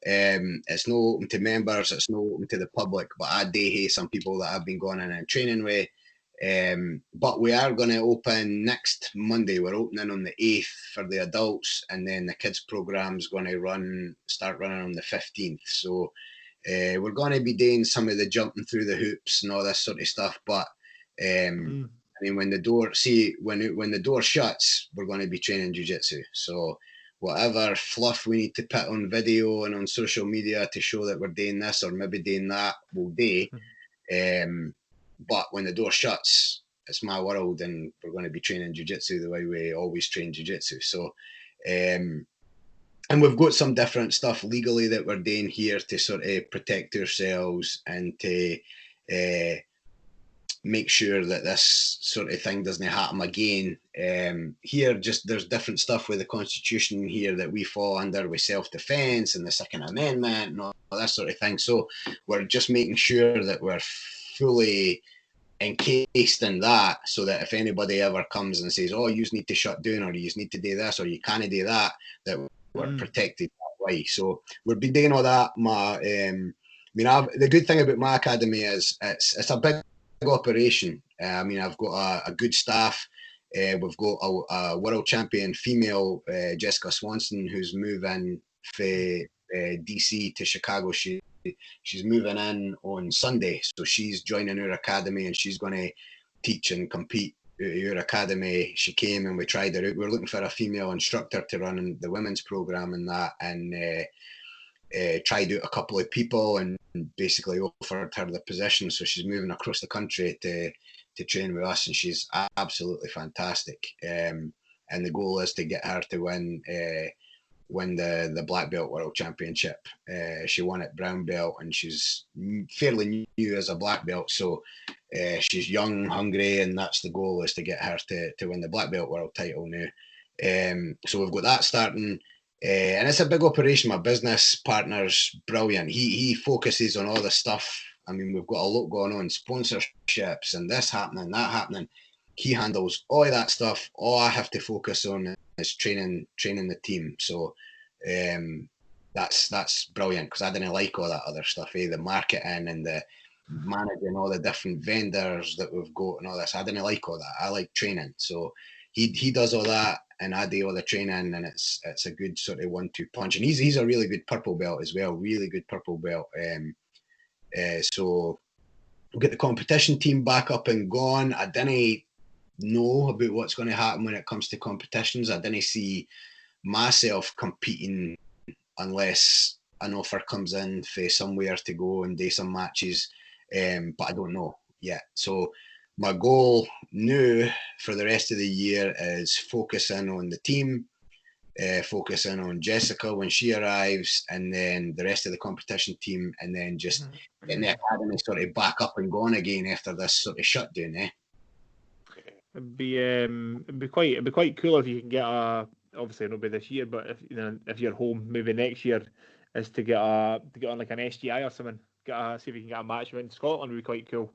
It's not open to members. It's not open to the public. But I do have some people that I've been going in and training with. But we are going to open next Monday. We're opening on the 8th for the adults, and then the kids program's going to start running on the 15th. So we're going to be doing some of the jumping through the hoops and all this sort of stuff. But I mean, when the door shuts, we're going to be training jiu-jitsu. So whatever fluff we need to put on video and on social media to show that we're doing this or maybe doing that, we'll do. But when the door shuts, it's my world, and we're going to be training jiu-jitsu the way we always train jiu-jitsu. So, and we've got some different stuff legally that we're doing here to sort of protect ourselves and to make sure that this sort of thing doesn't happen again. Here, just there's different stuff with the Constitution here that we fall under with self-defense and the Second Amendment and all that sort of thing. So we're just making sure that we're fully encased in that, so that if anybody ever comes and says, "Oh, you need to shut down," or "You need to do this," or "You can't do that," that we're protected that way. So we've been doing all that. The good thing about my academy is it's a big operation. I've got a good staff. We've got a world champion female, Jessica Swanson, who's moving from DC to Chicago. She's moving in on Sunday, so she's joining our academy and she's going to teach and compete at our academy. She came and we tried her out. We were looking for a female instructor to run the women's program and that, and tried out a couple of people and basically offered her the position. So she's moving across the country to train with us, and she's absolutely fantastic. And the goal is to get her to win the black belt world championship. She won at brown belt, and she's fairly new as a black belt, so she's young, hungry, and that's the goal, is to get her to win the black belt world title now. So we've got that starting, and it's a big operation. My business partner's brilliant. He focuses on all the stuff. I mean, we've got a lot going on, sponsorships and this happening, that happening. He handles all of that stuff. All I have to focus on is training the team. So that's brilliant, because I didn't like all that other stuff, the marketing and the managing all the different vendors that we've got and all this. I didn't like all that. I like training. So he does all that, and I do all the training, and it's a good sort of 1-2 punch. And he's a really good purple belt as well, really good purple belt. So we'll get the competition team back up and going. I didn't know about what's going to happen when it comes to competitions. I didn't see myself competing unless an offer comes in for somewhere to go and do some matches, but I don't know yet. So my goal now for the rest of the year is focusing on the team, focusing on Jessica when she arrives, and then the rest of the competition team, and then just getting the academy sort of back up and going again after this sort of shutdown. It'd be quite cool if you can get obviously not be this year, but if you're home maybe next year, is to get on like an SGI or something. See if you can get a match in Scotland. Would be quite cool.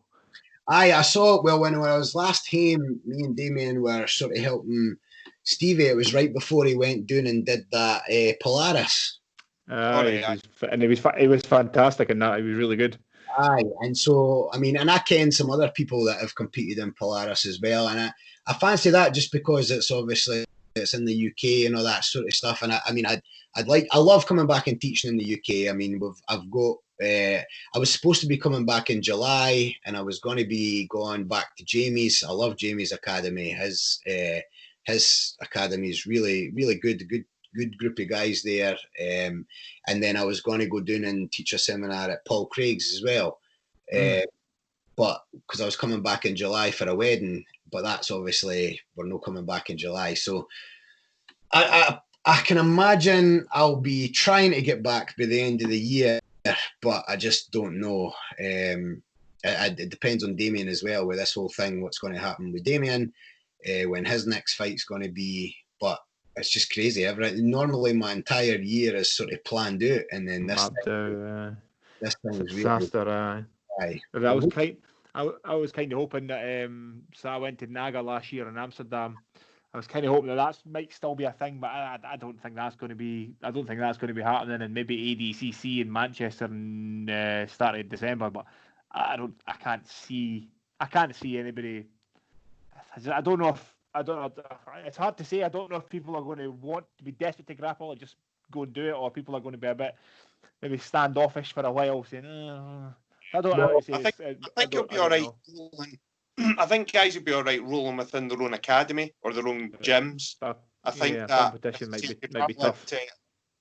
I saw, well, when I was last home, me and Damian were sort of helping Stevie. It was right before he went down and did that Polaris. It was fantastic, and that it was really good. Aye, and so, I mean, and I ken some other people that have competed in Polaris as well, and I fancy that just because it's obviously it's in the UK and all that sort of stuff. And I love coming back and teaching in the UK. I mean, I was supposed to be coming back in July, and I was going to be going back to Jamie's. I love Jamie's academy. His academy is really, really good group of guys there. And then I was going to go down and teach a seminar at Paul Craig's as well. But because I was coming back in July for a wedding, but that's obviously, we're not coming back in July. So I can imagine I'll be trying to get back by the end of the year, but I just don't know. It depends on Damian as well with this whole thing, what's going to happen with Damian, when his next fight's going to be. But it's just crazy. Normally my entire year is sort of planned out, and then this thing is disaster. I was kind of hoping that so I went to Naga last year in Amsterdam. I was kind of hoping that might still be a thing, but I don't think that's going to be. I don't think that's going to be happening, and maybe ADCC in Manchester in start of December. But I can't see anybody. I don't know. It's hard to say. I don't know if people are going to want to be desperate to grapple and just go and do it, or people are going to be a bit maybe standoffish for a while, saying, I think you'll be all right. I think guys will be all right rolling within their own academy or their own gyms. I think that competition might be tough,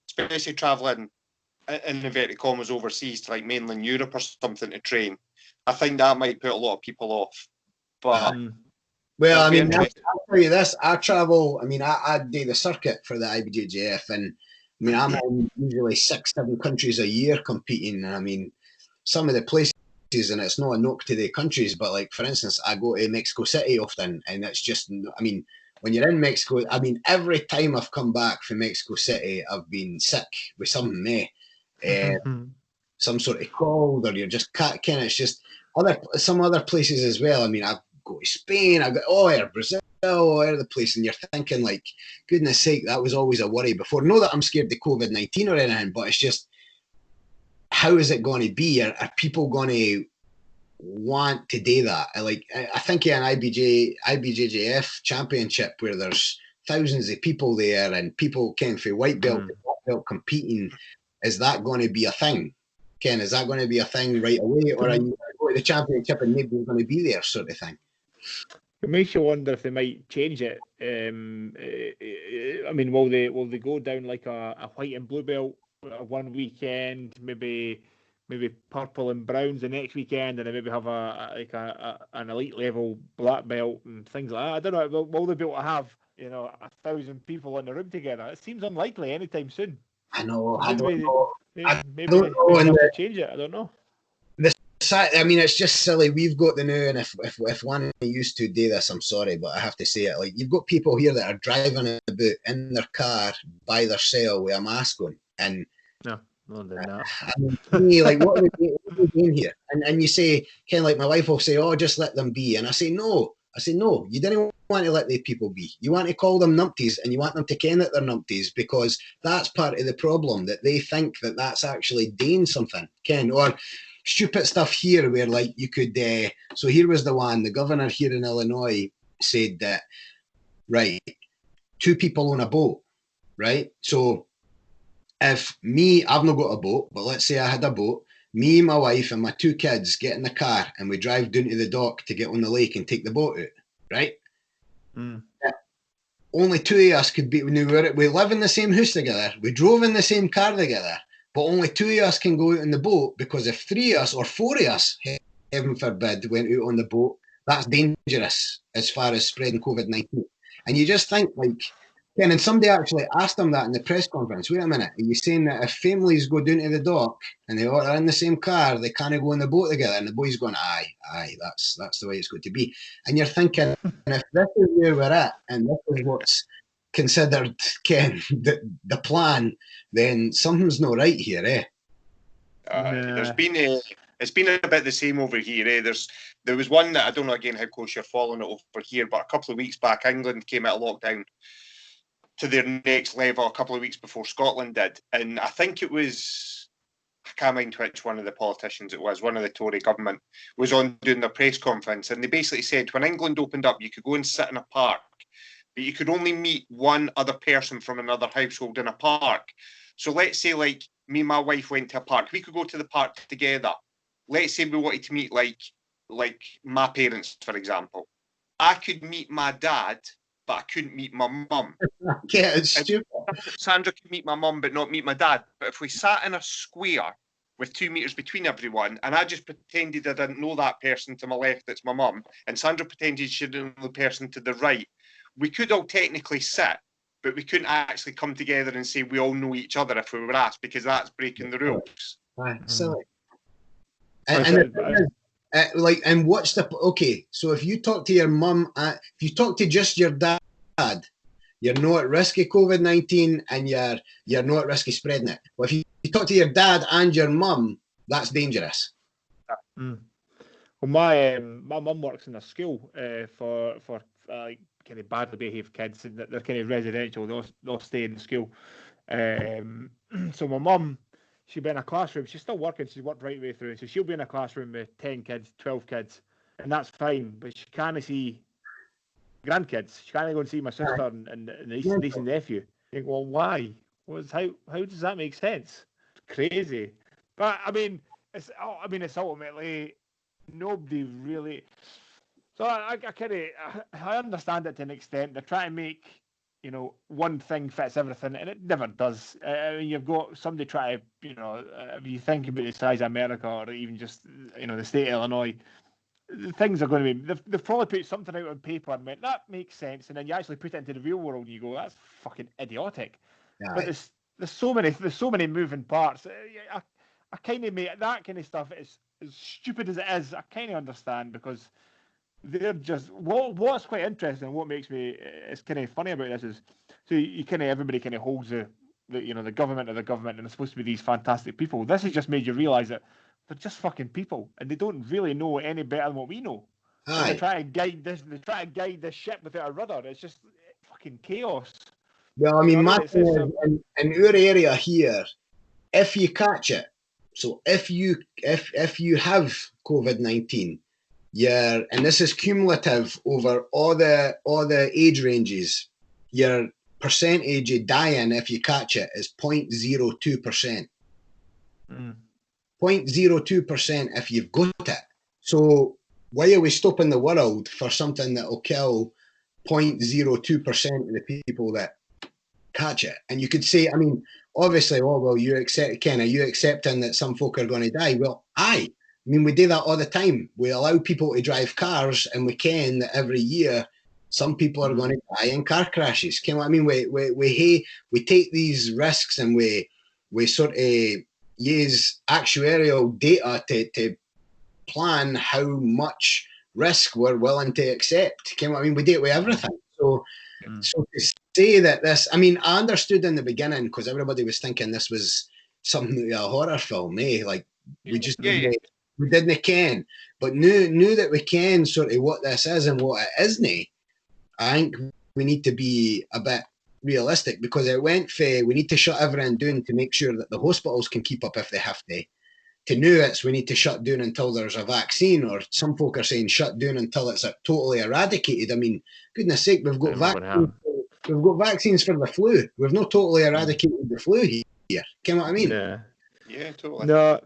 especially travelling in inverted commas overseas to like mainland Europe or something to train. I think that might put a lot of people off. But well, I mean, I'll tell you this: I travel. I mean, I do the circuit for the IBJJF, and I mean, I'm in usually 6-7 countries a year competing. And I mean, some of the places, and it's not a knock to the countries, but like for instance, I go to Mexico City often, and it's just, I mean, when you're in Mexico, I mean, every time I've come back from Mexico City, I've been sick with something, some sort of cold, or you're just kind of, it's just some other places as well. I mean, I've got to Spain, I've got Brazil, the place, and you're thinking like, goodness sake, that was always a worry before. Not that I'm scared of COVID-19 or anything, but it's just, how is it going to be? Are people going to want to do that? I think an IBJJF championship where there's thousands of people there and people can for white belt to black belt competing, is that going to be a thing? Ken, is that going to be a thing right away, or are you going to go to the championship and nobody's going to be there, sort of thing? It makes you wonder if they might change it. I mean, will they go down like a white and blue belt one weekend, maybe purple and browns the next weekend, and then maybe have an elite level black belt and things like that? I don't know. Will they be able to have 1,000 people in the room together? It seems unlikely anytime soon. I know. I don't know. Maybe they have to change it. I don't know. I mean, it's just silly. We've got the new, and if one used to do this, I'm sorry, but I have to say it. Like, you've got people here that are driving about in their car by themselves with a mask on, and no, they're not. I mean, to me, like, what are we doing here? And you say, kind of like my wife will say, "Oh, just let them be," and I say, "No." You didn't want to let the people be. You want to call them numpties, and you want them to ken that they're numpties, because that's part of the problem, that they think that that's actually doing something, Ken, or stupid stuff here where, like, you could so here was the one, the governor here in Illinois said that, right, 2 people on a boat, right? So if I've not got a boat, but let's say I had a boat, me, my wife and my 2 kids get in the car and we drive down to the dock to get on the lake and take the boat out, right? Only 2 of us could be, we live in the same house together, we drove in the same car together, but only 2 of us can go out on the boat, because if 3 of us or 4 of us, heaven forbid, went out on the boat, that's dangerous as far as spreading COVID-19. And you just think, like, Ken, and somebody actually asked them that in the press conference. Wait a minute, are you saying that if families go down to the dock and they are in the same car, they can't go on the boat together? And the boy's going, aye, that's the way it's going to be. And you're thinking, and if this is where we're at, and this is what's considered, Ken, the plan, then something's not right here, eh? It's been a bit the same over here, eh? There was one that, I don't know again how close you're following it over here, but a couple of weeks back, England came out of lockdown to their next level a couple of weeks before Scotland did, and I think it was, I can't mind which one of the politicians it was, one of the Tory government was on doing their press conference, and they basically said when England opened up, you could go and sit in a park, but you could only meet one other person from another household in a park. So let's say, like, me and my wife went to a park. We could go to the park together. Let's say we wanted to meet, like my parents, for example. I could meet my dad, but I couldn't meet my mum. Yeah, it's stupid. Sandra could meet my mum, but not meet my dad. But if we sat in a square with 2 meters between everyone, and I just pretended I didn't know that person to my left, that's my mum, and Sandra pretended she didn't know the person to the right, we could all technically sit, but we couldn't actually come together and say we all know each other if we were asked, because that's breaking the rules. Right, silly. And what's the okay? So if you talk to your mum, if you talk to just your dad, you're not at risk of COVID-19, and you're not at risk of spreading it. But if you talk to your dad and your mum, that's dangerous. Well, my mum works in a school for kind of badly behaved kids, and they're kind of residential. They'll stay in the school. So my mum, she'll be in a classroom. She's still working. She's worked right way through. So she'll be in a classroom with 10 kids, 12 kids, and that's fine. But she can't see grandkids. She can't go and see my sister and niece and nephew. You think, well, why? How does that make sense? It's crazy. But I mean, it's ultimately nobody really. So I understand it to an extent. They're trying to make, one thing fits everything, and it never does. You've got somebody try to, if you think about the size of America, or even just, the state of Illinois, things are going to be, they've probably put something out on paper and went, that makes sense, and then you actually put it into the real world and you go, that's fucking idiotic. Yeah, but there's so many moving parts. I kind of make that kind of stuff, as stupid as it is, I kind of understand, because they're just, what's quite interesting, what makes me, it's kind of funny about this is, so you kind of, everybody kind of holds the government of the government, and it's supposed to be these fantastic people. This has just made you realise that they're just fucking people, and they don't really know any better than what we know. And Aye. they try to guide this ship without a rudder. It's just fucking chaos. Well, I mean, my thing is, in your area here, if you catch it, so if you have COVID-19, and this is cumulative over all the age ranges, your percentage of dying if you catch it is 0.02%. 0.02% if you've got it. So why are we stopping the world for something that will kill 0.02% of the people that catch it? And you could say, I mean, obviously, oh well, you accept, Ken, are you accepting that some folk are going to die? Well, aye. I mean, we do that all the time. We allow people to drive cars, and we can that every year some people are going to die in car crashes. You know what I mean? We take these risks, and we sort of use actuarial data to plan how much risk we're willing to accept. You know what I mean? We do it with everything. So to say that this, I mean, I understood in the beginning because everybody was thinking this was something, a horror film, eh? Like we just we didn't ken, but knew that we can sort of what this is and what it isn't. I think we need to be a bit realistic because it went for we need to shut everything down to make sure that the hospitals can keep up if they have to. To know it's we need to shut down until there's a vaccine, or some folk are saying shut down until it's totally eradicated. I mean, goodness sake, we've got vaccines. We've got vaccines for the flu. We've not totally eradicated the flu here. You know what I mean? Yeah, totally. No,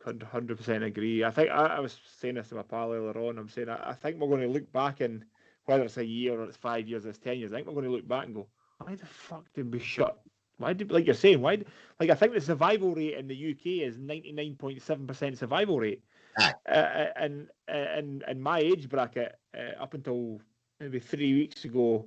100% agree. I think I was saying this to my pal earlier on. I'm saying I think we're going to look back in whether it's a year or it's 5 years or it's 10 years. I think we're going to look back and go, why the fuck did we shut? Why did, like you're saying, why? Like I think the survival rate in the UK is 99.7% survival rate, and in my age bracket, up until maybe 3 weeks ago,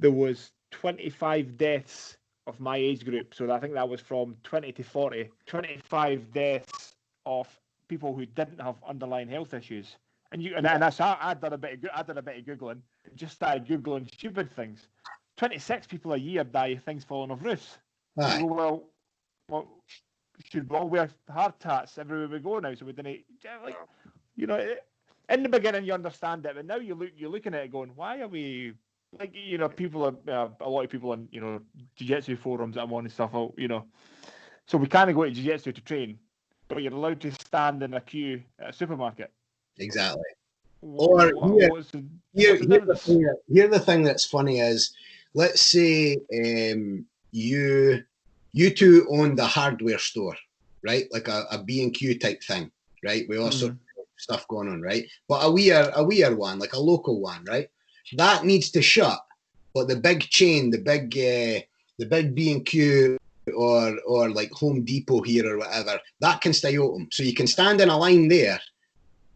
there was 25 deaths of my age group. So I think that was from 20 to 40. 25 deaths of people who didn't have underlying health issues. And that's I did a bit of googling. Just started googling stupid things. 26 people a year die of things falling off roofs. Aye. Well, should we all wear hard hats everywhere we go now? So we didn't, like, you know, in the beginning you understand it, but now you're looking at it going, why are we, like, you know, people are, a lot of people in, you know, jiu-jitsu forums that I'm on and stuff, you know, so we kind of go to jiu-jitsu to train, but you're allowed to stand in a queue at a supermarket. Exactly. Or here the thing that's funny is, let's say you two owned a hardware store, right? Like a B&Q type thing, right? With all sorts of stuff going on, right? But a weird one, like a local one, right? That needs to shut. But the big chain, the big B&Q or like Home Depot here or whatever, that can stay open. So you can stand in a line there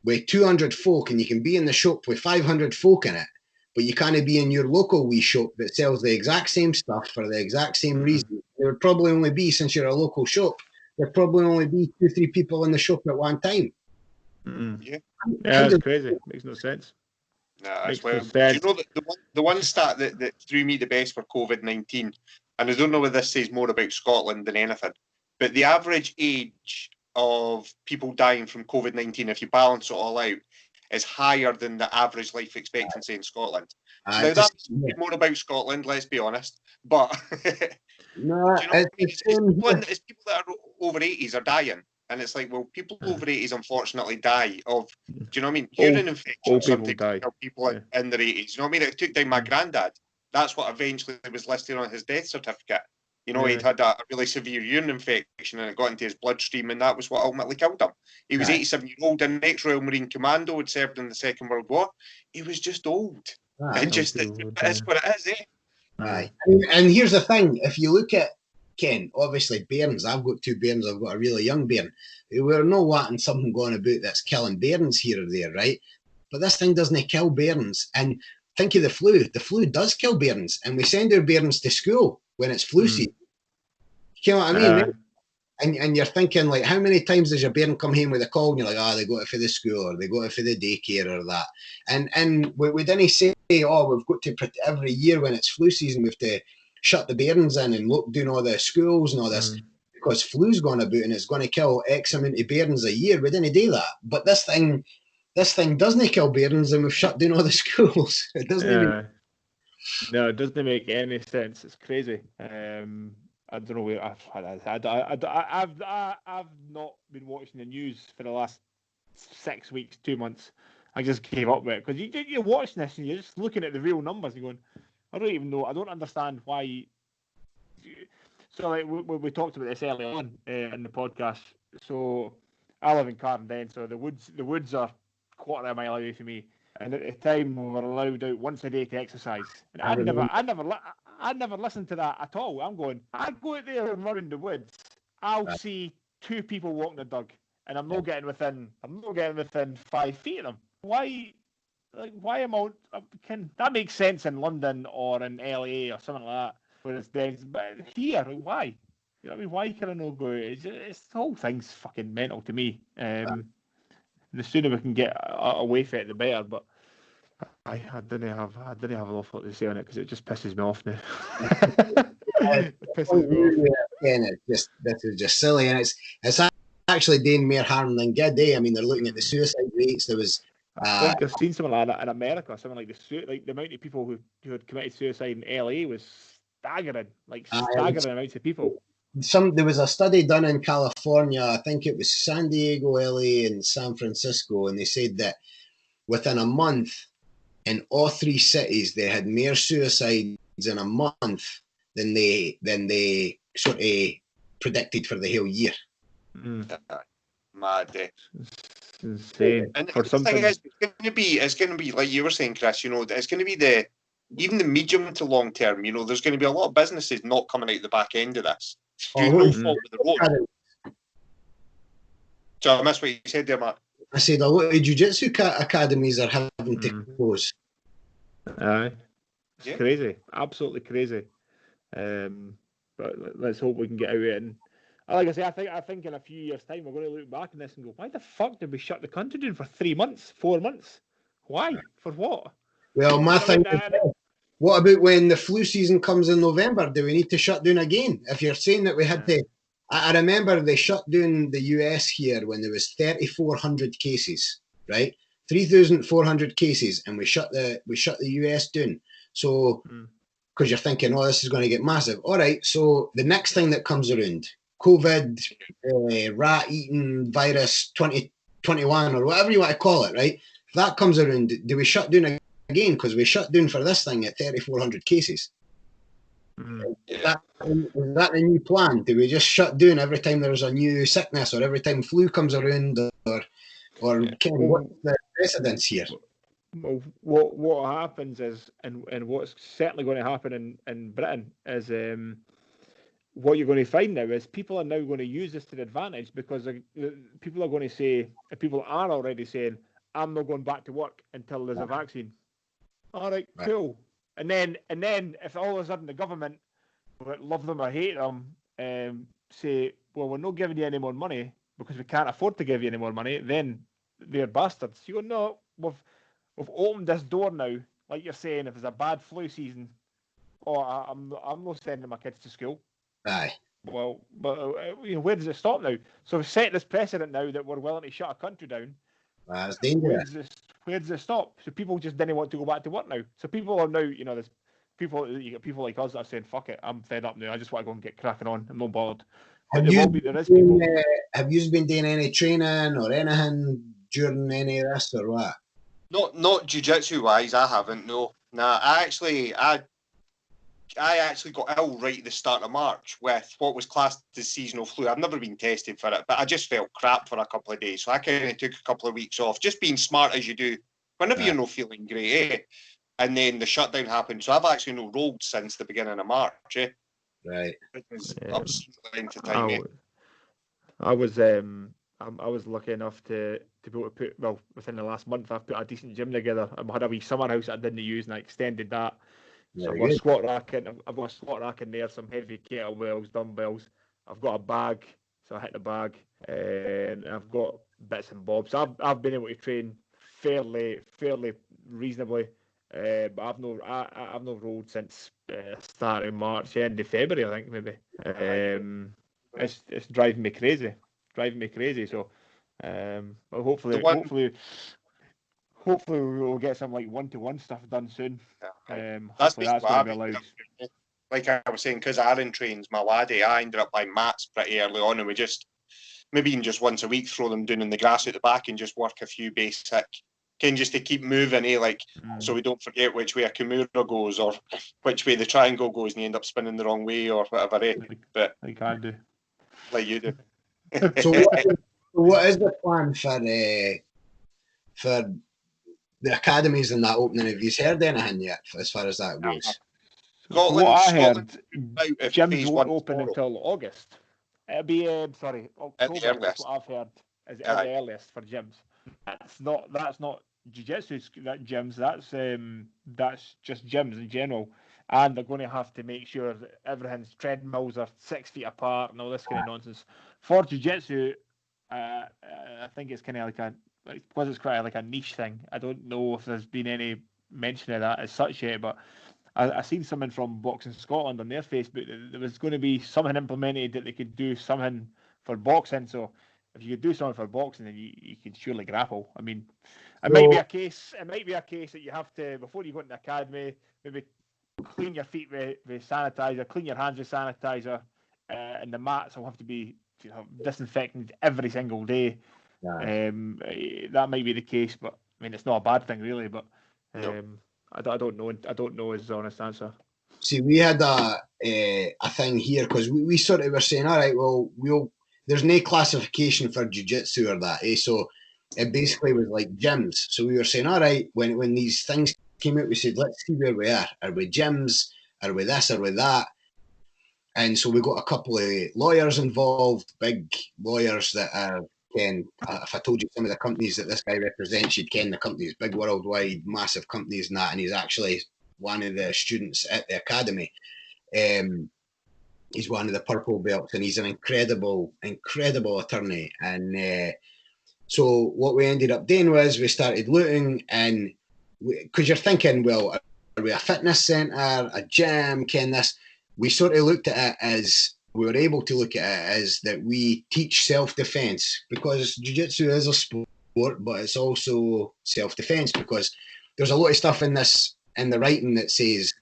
with 200 folk, and you can be in the shop with 500 folk in it, but you can't be in your local wee shop that sells the exact same stuff for the exact same reason. There would probably only be, since you're a local shop, there'd probably only be 2-3 people in the shop at one time. Yeah, it's crazy. Makes no sense. Nah, that's well. Do you know the one stat that threw me the best for COVID-19, and I don't know whether this says more about Scotland than anything, but the average age of people dying from COVID-19, if you balance it all out, is higher than the average life expectancy in Scotland. Now, that's more about Scotland, let's be honest. But no, do you know what I mean? It's people that are over 80s are dying. And it's like, well, people over 80s unfortunately die of, do you know what I mean? Urine infections sometimes kill people in their 80s. You know what I mean? It took down my granddad. That's what eventually was listed on his death certificate. You know, he'd had a really severe urine infection and it got into his bloodstream, and that was what ultimately killed him. He was 87-year-old, an ex-Royal Marine Commando, had served in the Second World War. He was just old. And just, that's what it is, eh? Aye. And here's the thing, if you look at, Ken, obviously bairns, I've got 2 bairns, I've got a really young bairn. We're not wanting something going about that's killing bairns here or there, right? But this thing doesn't kill bairns. And think of the flu. The flu does kill bairns, and we send our bairns to school when it's flu season. You know what I mean? And you're thinking, like, how many times does your bairn come home with a call and you're like, they got it for the school or they got it for the daycare or that. And we didn't say, we've got to, every year when it's flu season, we have to shut the bairns in and doing all the schools and all this. because flu's gone about and it's going to kill X amount of bairns a year. We didn't do that. But this thing doesn't kill bairns, and we've shut down all the schools. It doesn't even... No, it doesn't make any sense. It's crazy. I don't know where I've not been watching the news for the last 6 weeks, 2 months. I just gave up with it because you're watching this and you're just looking at the real numbers and going, I don't even know. I don't understand why. So like we talked about this earlier on in the podcast. So I live in Carndale, so the woods are quarter of a mile away from me. And at the time, we were allowed out once a day to exercise. And I never listened to that at all. I'm going, I go out there and run in the woods. I'll see 2 people walking the dog, and I'm not getting within 5 feet of them. Why? Like, why am I? Can that make sense in London or in LA or something like that, where it's dense? But here, why? You know what I mean? Why can I not go? It's the whole thing's fucking mental to me. The sooner we can get away from it, the better. But I didn't have an awful lot to say on it because it just pisses me off now. It pisses me off. And this is just silly, and it's actually doing more harm than good. I mean, they're looking at the suicide rates. There was. I think I've seen something like that in America. Something like the amount of people who had committed suicide in LA was staggering. Staggering amounts of people. There was a study done in California. I think it was San Diego, LA, and San Francisco, and they said that within a month, in all 3 cities, they had more suicides in a month than they sort of predicted for the whole year. Mad. It's insane. And the thing is, it's going to be like you were saying, Chris. It's going to be even the medium to long term. There's going to be a lot of businesses not coming out the back end of this. No fault with the road. So I missed what you said there, Matt. I said a lot of jiu-jitsu academies are having to close. Aye, it's crazy, absolutely crazy. But let's hope we can get out of it. And like I say, I think in a few years' time we're going to look back on this and go, why the fuck did we shut the country down for 3 months, 4 months? Why? For what? Well, my thing is, what about when the flu season comes in November? Do we need to shut down again? If you're saying that we had to, I remember they shut down the US here when there was 3,400 cases, right? 3,400 cases, and we shut the US down. So, because you're thinking, oh, this is going to get massive. All right. So the next thing that comes around, COVID, rat-eating virus 2021 or whatever you want to call it, right? If that comes around, do we shut down again? Because we shut down for this thing at 3,400 cases. Is that the new plan? Do we just shut down every time there's a new sickness or every time flu comes around, or what's the precedence here? Well, what happens is, and what's certainly going to happen in Britain is, what you're going to find now is people are now going to use this to their advantage because people are going to say, people are already saying, I'm not going back to work until there's a vaccine. All right, cool. And then if all of a sudden the government, love them or hate them, say, well, we're not giving you any more money because we can't afford to give you any more money, then they're bastards. You go, no, we've opened this door now. Like you're saying, if there's a bad flu season, I'm not sending my kids to school. Aye. Well, but where does it stop now? So we've set this precedent now that we're willing to shut a country down. That's dangerous. Where does it stop? So people just didn't want to go back to work now. So people are now, there's people. You get people like us that are saying, "Fuck it, I'm fed up now. I just want to go and get cracking on. I'm not bothered." Have you been doing any training or anything during any of this or what? Not jiu-jitsu wise, I haven't. No, nah. I actually got ill right at the start of March with what was classed as seasonal flu. I've never been tested for it, but I just felt crap for a couple of days. So I kind of took a couple of weeks off, just being smart as you do whenever you're not feeling great. And then the shutdown happened. So I've actually not rolled since the beginning of March. Right. I was lucky enough to be able to put, within the last month, I've put a decent gym together. I had a wee summer house that I didn't use, and I extended that. So I've got a squat rack in there, some heavy kettlebells, dumbbells. I've got a bag, so I hit the bag, and I've got bits and bobs. So I've been able to train fairly reasonably, but I've not rolled since start of March, end of February, I think maybe. it's driving me crazy. So, but hopefully we'll get some like one-to-one stuff done soon. Hopefully that's going to be allowed. Like I was saying, because Aaron trains my laddie, I ended up buying mats pretty early on, and we just maybe even just once a week throw them down in the grass at the back and just work a few basic, just to keep moving, so we don't forget which way a Kimura goes or which way the triangle goes, and you end up spinning the wrong way or whatever. But like I do, like you do. So what is the plan for the academies and that opening? Have you heard anything yet as far as that goes? What I heard, gyms won't open until August. It'll be October. That's what I've heard. Is at the earliest for gyms. That's not jiu-jitsu gyms. That's just gyms in general. And they're going to have to make sure that everything's treadmills are 6 feet apart and all this kind of nonsense. For jiu-jitsu, I think it's kind of because it's quite like a niche thing. I don't know if there's been any mention of that as such yet, but I seen something from Boxing Scotland on their Facebook that there was going to be something implemented that they could do something for boxing. So if you could do something for boxing, then you can surely grapple. I mean, it might be a case that you have to, before you go into the academy, maybe clean your feet with sanitizer, clean your hands with sanitizer, and the mats will have to be disinfected every single day. That might be the case, but I mean, it's not a bad thing really. But I don't know. I don't know is the honest answer. See, we had a thing here because we sort of were saying, all right, well, there's no classification for jiu-jitsu or that, so it basically was like gyms. So we were saying, all right, when these things came out, we said, let's see where we are. Are we gyms? Are we this? Are we that? And so we got a couple of lawyers involved, big lawyers that are, if I told you some of the companies that this guy represents, you'd ken the companies, big worldwide, massive companies and that, and he's actually one of the students at the academy. He's one of the purple belts, and he's an incredible attorney. And so what we ended up doing was we started looking, and because you're thinking, well, are we a fitness centre, a gym, this? We sort of looked at it as, we were able to look at it as that we teach self-defense, because jiu-jitsu is a sport, but it's also self-defense, because there's a lot of stuff in the writing that says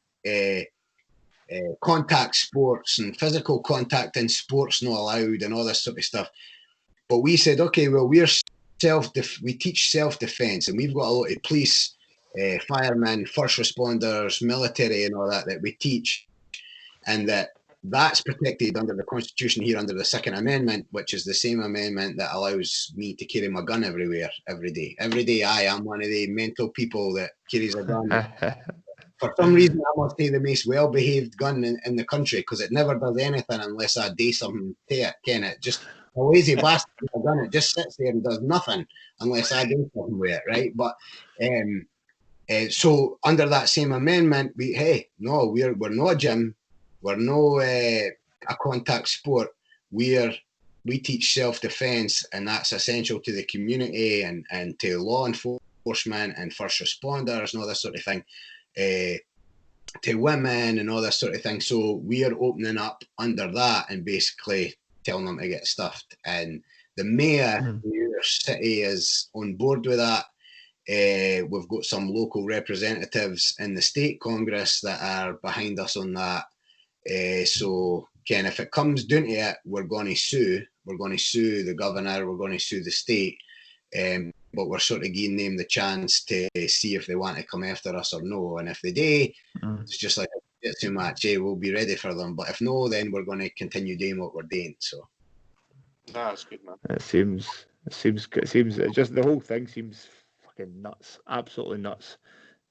contact sports and physical contact in sports not allowed and all this sort of stuff. But we said, okay, well, we teach self-defense, and we've got a lot of police, firemen, first responders, military and all that we teach, and that's protected under the Constitution here, under the Second Amendment, which is the same amendment that allows me to carry my gun everywhere, every day. Every day I am one of the mental people that carries a gun. For some reason, I must be the most well-behaved gun in the country, because it never does anything unless I do something to it, Ken. It just, a lazy bastard with a gun, it just sits there and does nothing unless I do something with it, right? But so under that same amendment, we're not a gym, we're no a contact sport. We teach self-defense, and that's essential to the community and to law enforcement and first responders and all this sort of thing, to women and all this sort of thing. So we are opening up under that and basically telling them to get stuffed. And the mayor of New York City is on board with that. We've got some local representatives in the state Congress that are behind us on that. So, Ken, if it comes down to it, we're going to sue. We're going to sue the governor. We're going to sue the state. But we're sort of giving them the chance to see if they want to come after us or no. And if they do, it's just like a jiu-jitsu match. We'll be ready for them. But if no, then we're going to continue doing what we're doing. So that's good, man. It seems just the whole thing seems fucking nuts, absolutely nuts.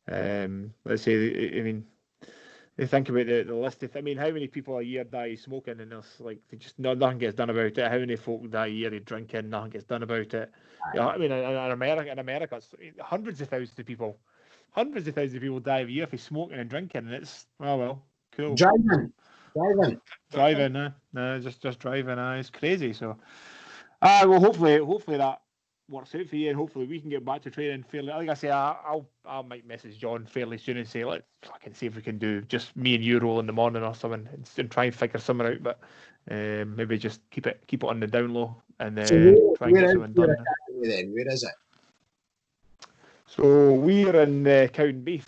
Let's say, I mean, they think about the list of, I mean, how many people a year die smoking, and there's like nothing gets done about it. How many folk die a year drinking, nothing gets done about it. I mean, in America, it's hundreds of thousands of people die a year for smoking and drinking, and it's well, cool. Driving, no, just driving. It's crazy. So, well, hopefully works out for you, and hopefully we can get back to training fairly. Like I say, I might message John fairly soon and say, let's fucking see if we can do just me and you roll in the morning or something, and try and figure something out. But maybe just keep it on the down low and try and get something done. Then where is it? So we're in Cowdenbeath.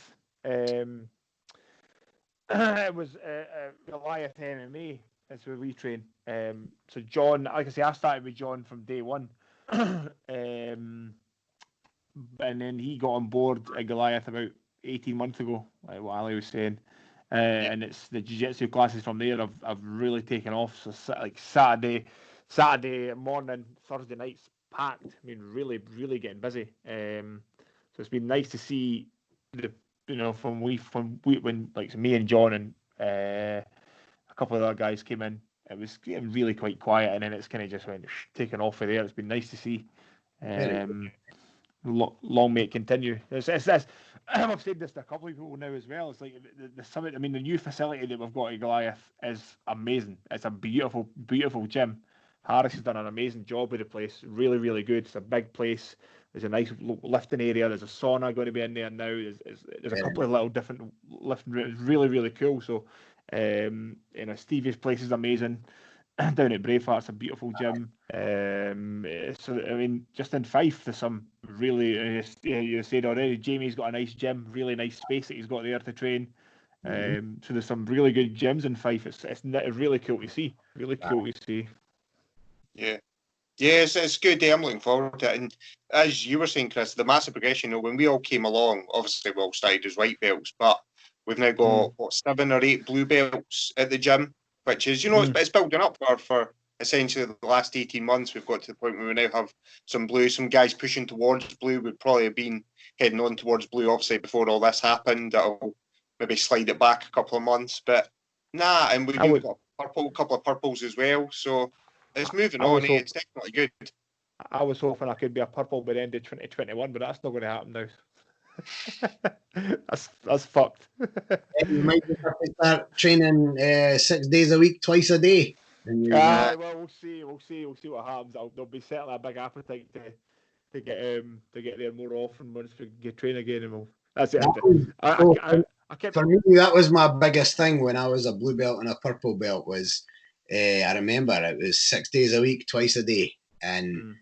It was Goliath MMA. That's where we train. So John, like I say, I started with John from day one. And then he got on board at Goliath about 18 months ago, like what Ali was saying. And it's the jiu-jitsu classes from there have really taken off. So like Saturday morning, Thursday nights packed. I mean, really, really getting busy. So it's been nice to see from when like me and John and a couple of other guys came in. It was getting really quite quiet, and then it's kind of just went taking off of there. It's been nice to see. Long may it continue. It's I've said this to a couple of people now as well. It's like the summit. I mean, the new facility that we've got at Goliath is amazing. It's a beautiful, beautiful gym. Harris has done an amazing job with the place. Really, really good. It's a big place. There's a nice lifting area. There's a sauna going to be in there now. There's a couple of little different lifting rooms. Really, really cool. So, Stevie's place is amazing. Down at Braveheart's a beautiful gym. So, I mean, just in Fife, there's some really, you said already, Jamie's got a nice gym, really nice space that he's got there to train. So there's some really good gyms in Fife. It's really cool to see. Really cool to see. Yeah. Yeah, it's good. I'm looking forward to it. And as you were saying, Chris, the massive progression, when we all came along, obviously we all started as white belts, but we've now got, 7 or 8 blue belts at the gym, which is, it's building up for essentially the last 18 months. We've got to the point where we now have some blue, some guys pushing towards blue. Would probably have been heading on towards blue, obviously, before all this happened. That'll maybe slide it back a couple of months, but and we've got a couple of purples as well, so it's moving on. It's definitely good. I was hoping I could be a purple by the end of 2021, but that's not going to happen now. that's fucked. You might have to start training 6 days a week, twice a day. Well, we'll see what happens. There'll be certainly a big appetite to get there more often once we get train again, and that's it. For me, that was my biggest thing when I was a blue belt and a purple belt. Was I remember it was 6 days a week, twice a day, and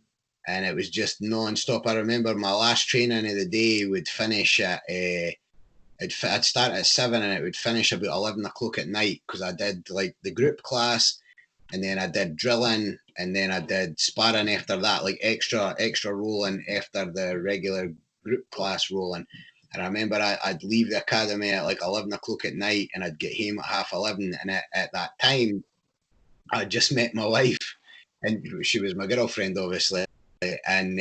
it was just non-stop. I remember my last training of the day would finish at I'd start at 7 and it would finish about 11 o'clock at night, because I did like the group class, and then I did drilling, and then I did sparring after that, like extra rolling after the regular group class rolling. And I remember I'd leave the academy at like 11 o'clock at night, and I'd get home at 11:30. And at that time, I just met my wife, and she was my girlfriend, obviously. And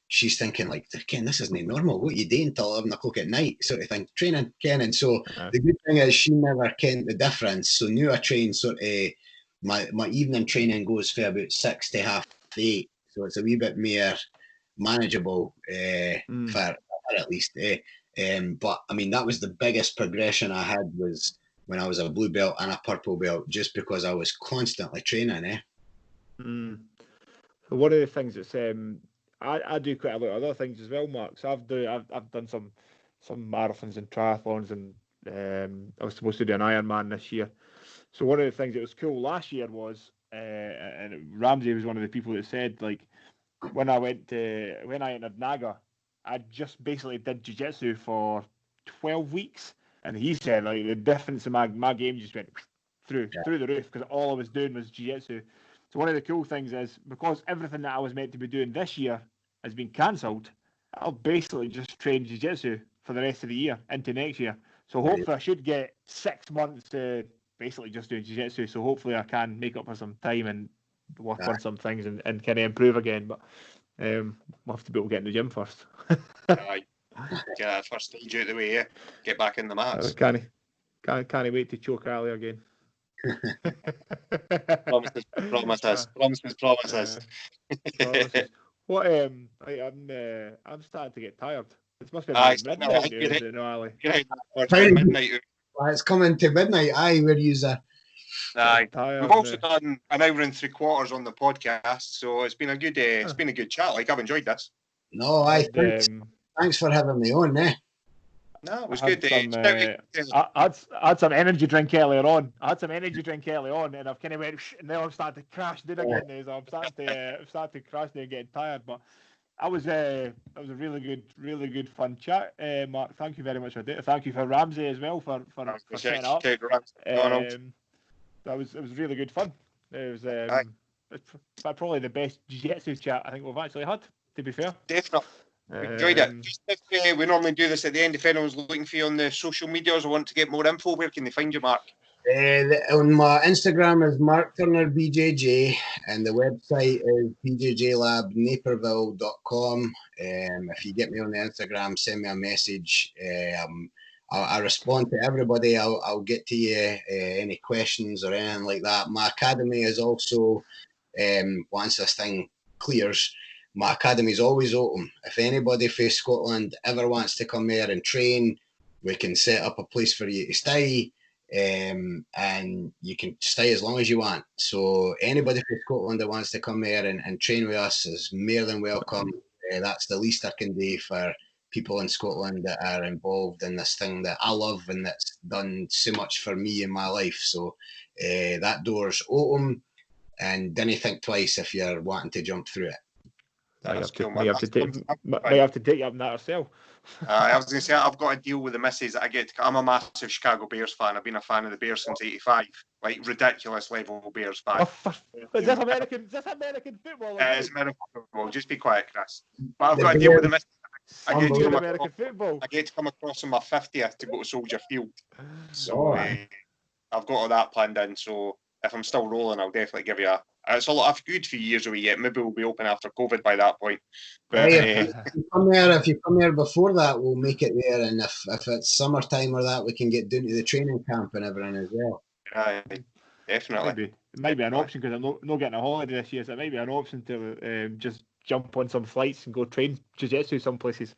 she's thinking, like, Ken, this isn't normal. What are you doing till 11 o'clock at night? Sort of thing, training, Ken. And so the good thing is she never kent the difference. So now I train sort of, my evening training goes for about 6 to 7:30. So it's a wee bit more manageable for at least. But I mean, that was the biggest progression I had, was when I was a blue belt and a purple belt, just because I was constantly training. So one of the things that's I do quite a lot of other things as well, Mark. So I've done some marathons and triathlons, and I was supposed to do an Ironman this year. So one of the things that was cool last year was, and Ramsey was one of the people that said, like, when I entered Naga, I just basically did jiu-jitsu for 12 weeks, and he said, like, the difference in my game just went through the roof, because all I was doing was jiu-jitsu. So one of the cool things is, because everything that I was meant to be doing this year has been cancelled, I'll basically just train jiu-jitsu for the rest of the year into next year. So hopefully I should get 6 months to basically just doing jiu-jitsu. So hopefully I can make up for some time and work on some things and kind of improve again. But we'll have to be able to get in the gym first. Get that first stage out of the way, yeah. Get back in the mats. Can't wait to choke Ali again. Promises. What? I'm starting to get tired. It must be midnight, Ali. It's coming to midnight. We're Aye. Tired, We've also done an hour and 3/4 on the podcast, so it's been a good chat. Like, I've enjoyed this. No, thanks for having me on, eh? No, it was good. I had some energy drink earlier on. And I've kind of went, and now I'm starting to crash down again. So I'm starting to crash down and getting tired. But that was a really good fun chat, Mark. Thank you very much for it. Thank you for Ramsey as well for setting up. It was really good fun. It was it's probably the best jiu-jitsu chat I think we've actually had, to be fair. Definitely. Enjoyed it. Just if we normally do this at the end, if anyone's looking for you on the social medias or want to get more info, where can they find you, Mark? On my Instagram is Mark Turner BJJ, and the website is bjjlabnaperville.com. If you get me on the Instagram, send me a message. I respond to everybody. I'll get to you any questions or anything like that. My academy is also, once this thing clears, my academy is always open. If anybody from Scotland ever wants to come here and train, we can set up a place for you to stay, and you can stay as long as you want. So anybody from Scotland that wants to come here and train with us is more than welcome. That's the least I can do for people in Scotland that are involved in this thing that I love and that's done so much for me in my life. So that door's open, and don't think twice if you're wanting to jump through it. May have to take you up on that yourself. I was going to say, I've got to deal with the misses that I get. I'm a massive Chicago Bears fan. I've been a fan of the Bears since '85. Like, ridiculous level Bears fan. Is this American football? It's American football. Just be quiet, Chris. But I've got to deal with the misses. I get to come across on my 50th to go to Soldier Field. So I've got all that planned in. So if I'm still rolling, I'll definitely give you a... It's a lot of good few years away yet. Maybe we'll be open after COVID by that point. But, if you come here before that, we'll make it there. And if it's summertime or that, we can get down to the training camp and everything as well. Definitely. It might be an option because I'm not getting a holiday this year, so it might be an option to just jump on some flights and go train jiu-jitsu some places.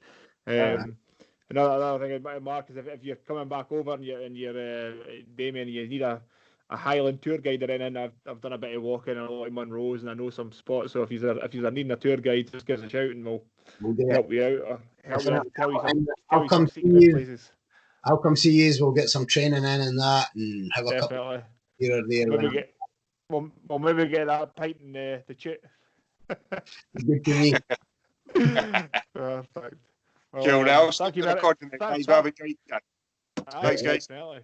Another thing, Mark, is if you're coming back over and you're Damian, you need a Highland tour guide or anything. I've done a bit of walking and a lot of Monroes, and I know some spots. So if you're needing a tour guide, just give us a shout and we'll help you out or tell you some secret places. I'll come see you. We'll get some training in and that, and have a couple here or there. We'll maybe get that pint in the chute. Good to me. Perfect. Cool. Now, thank you for recording. Thanks, guys. Definitely.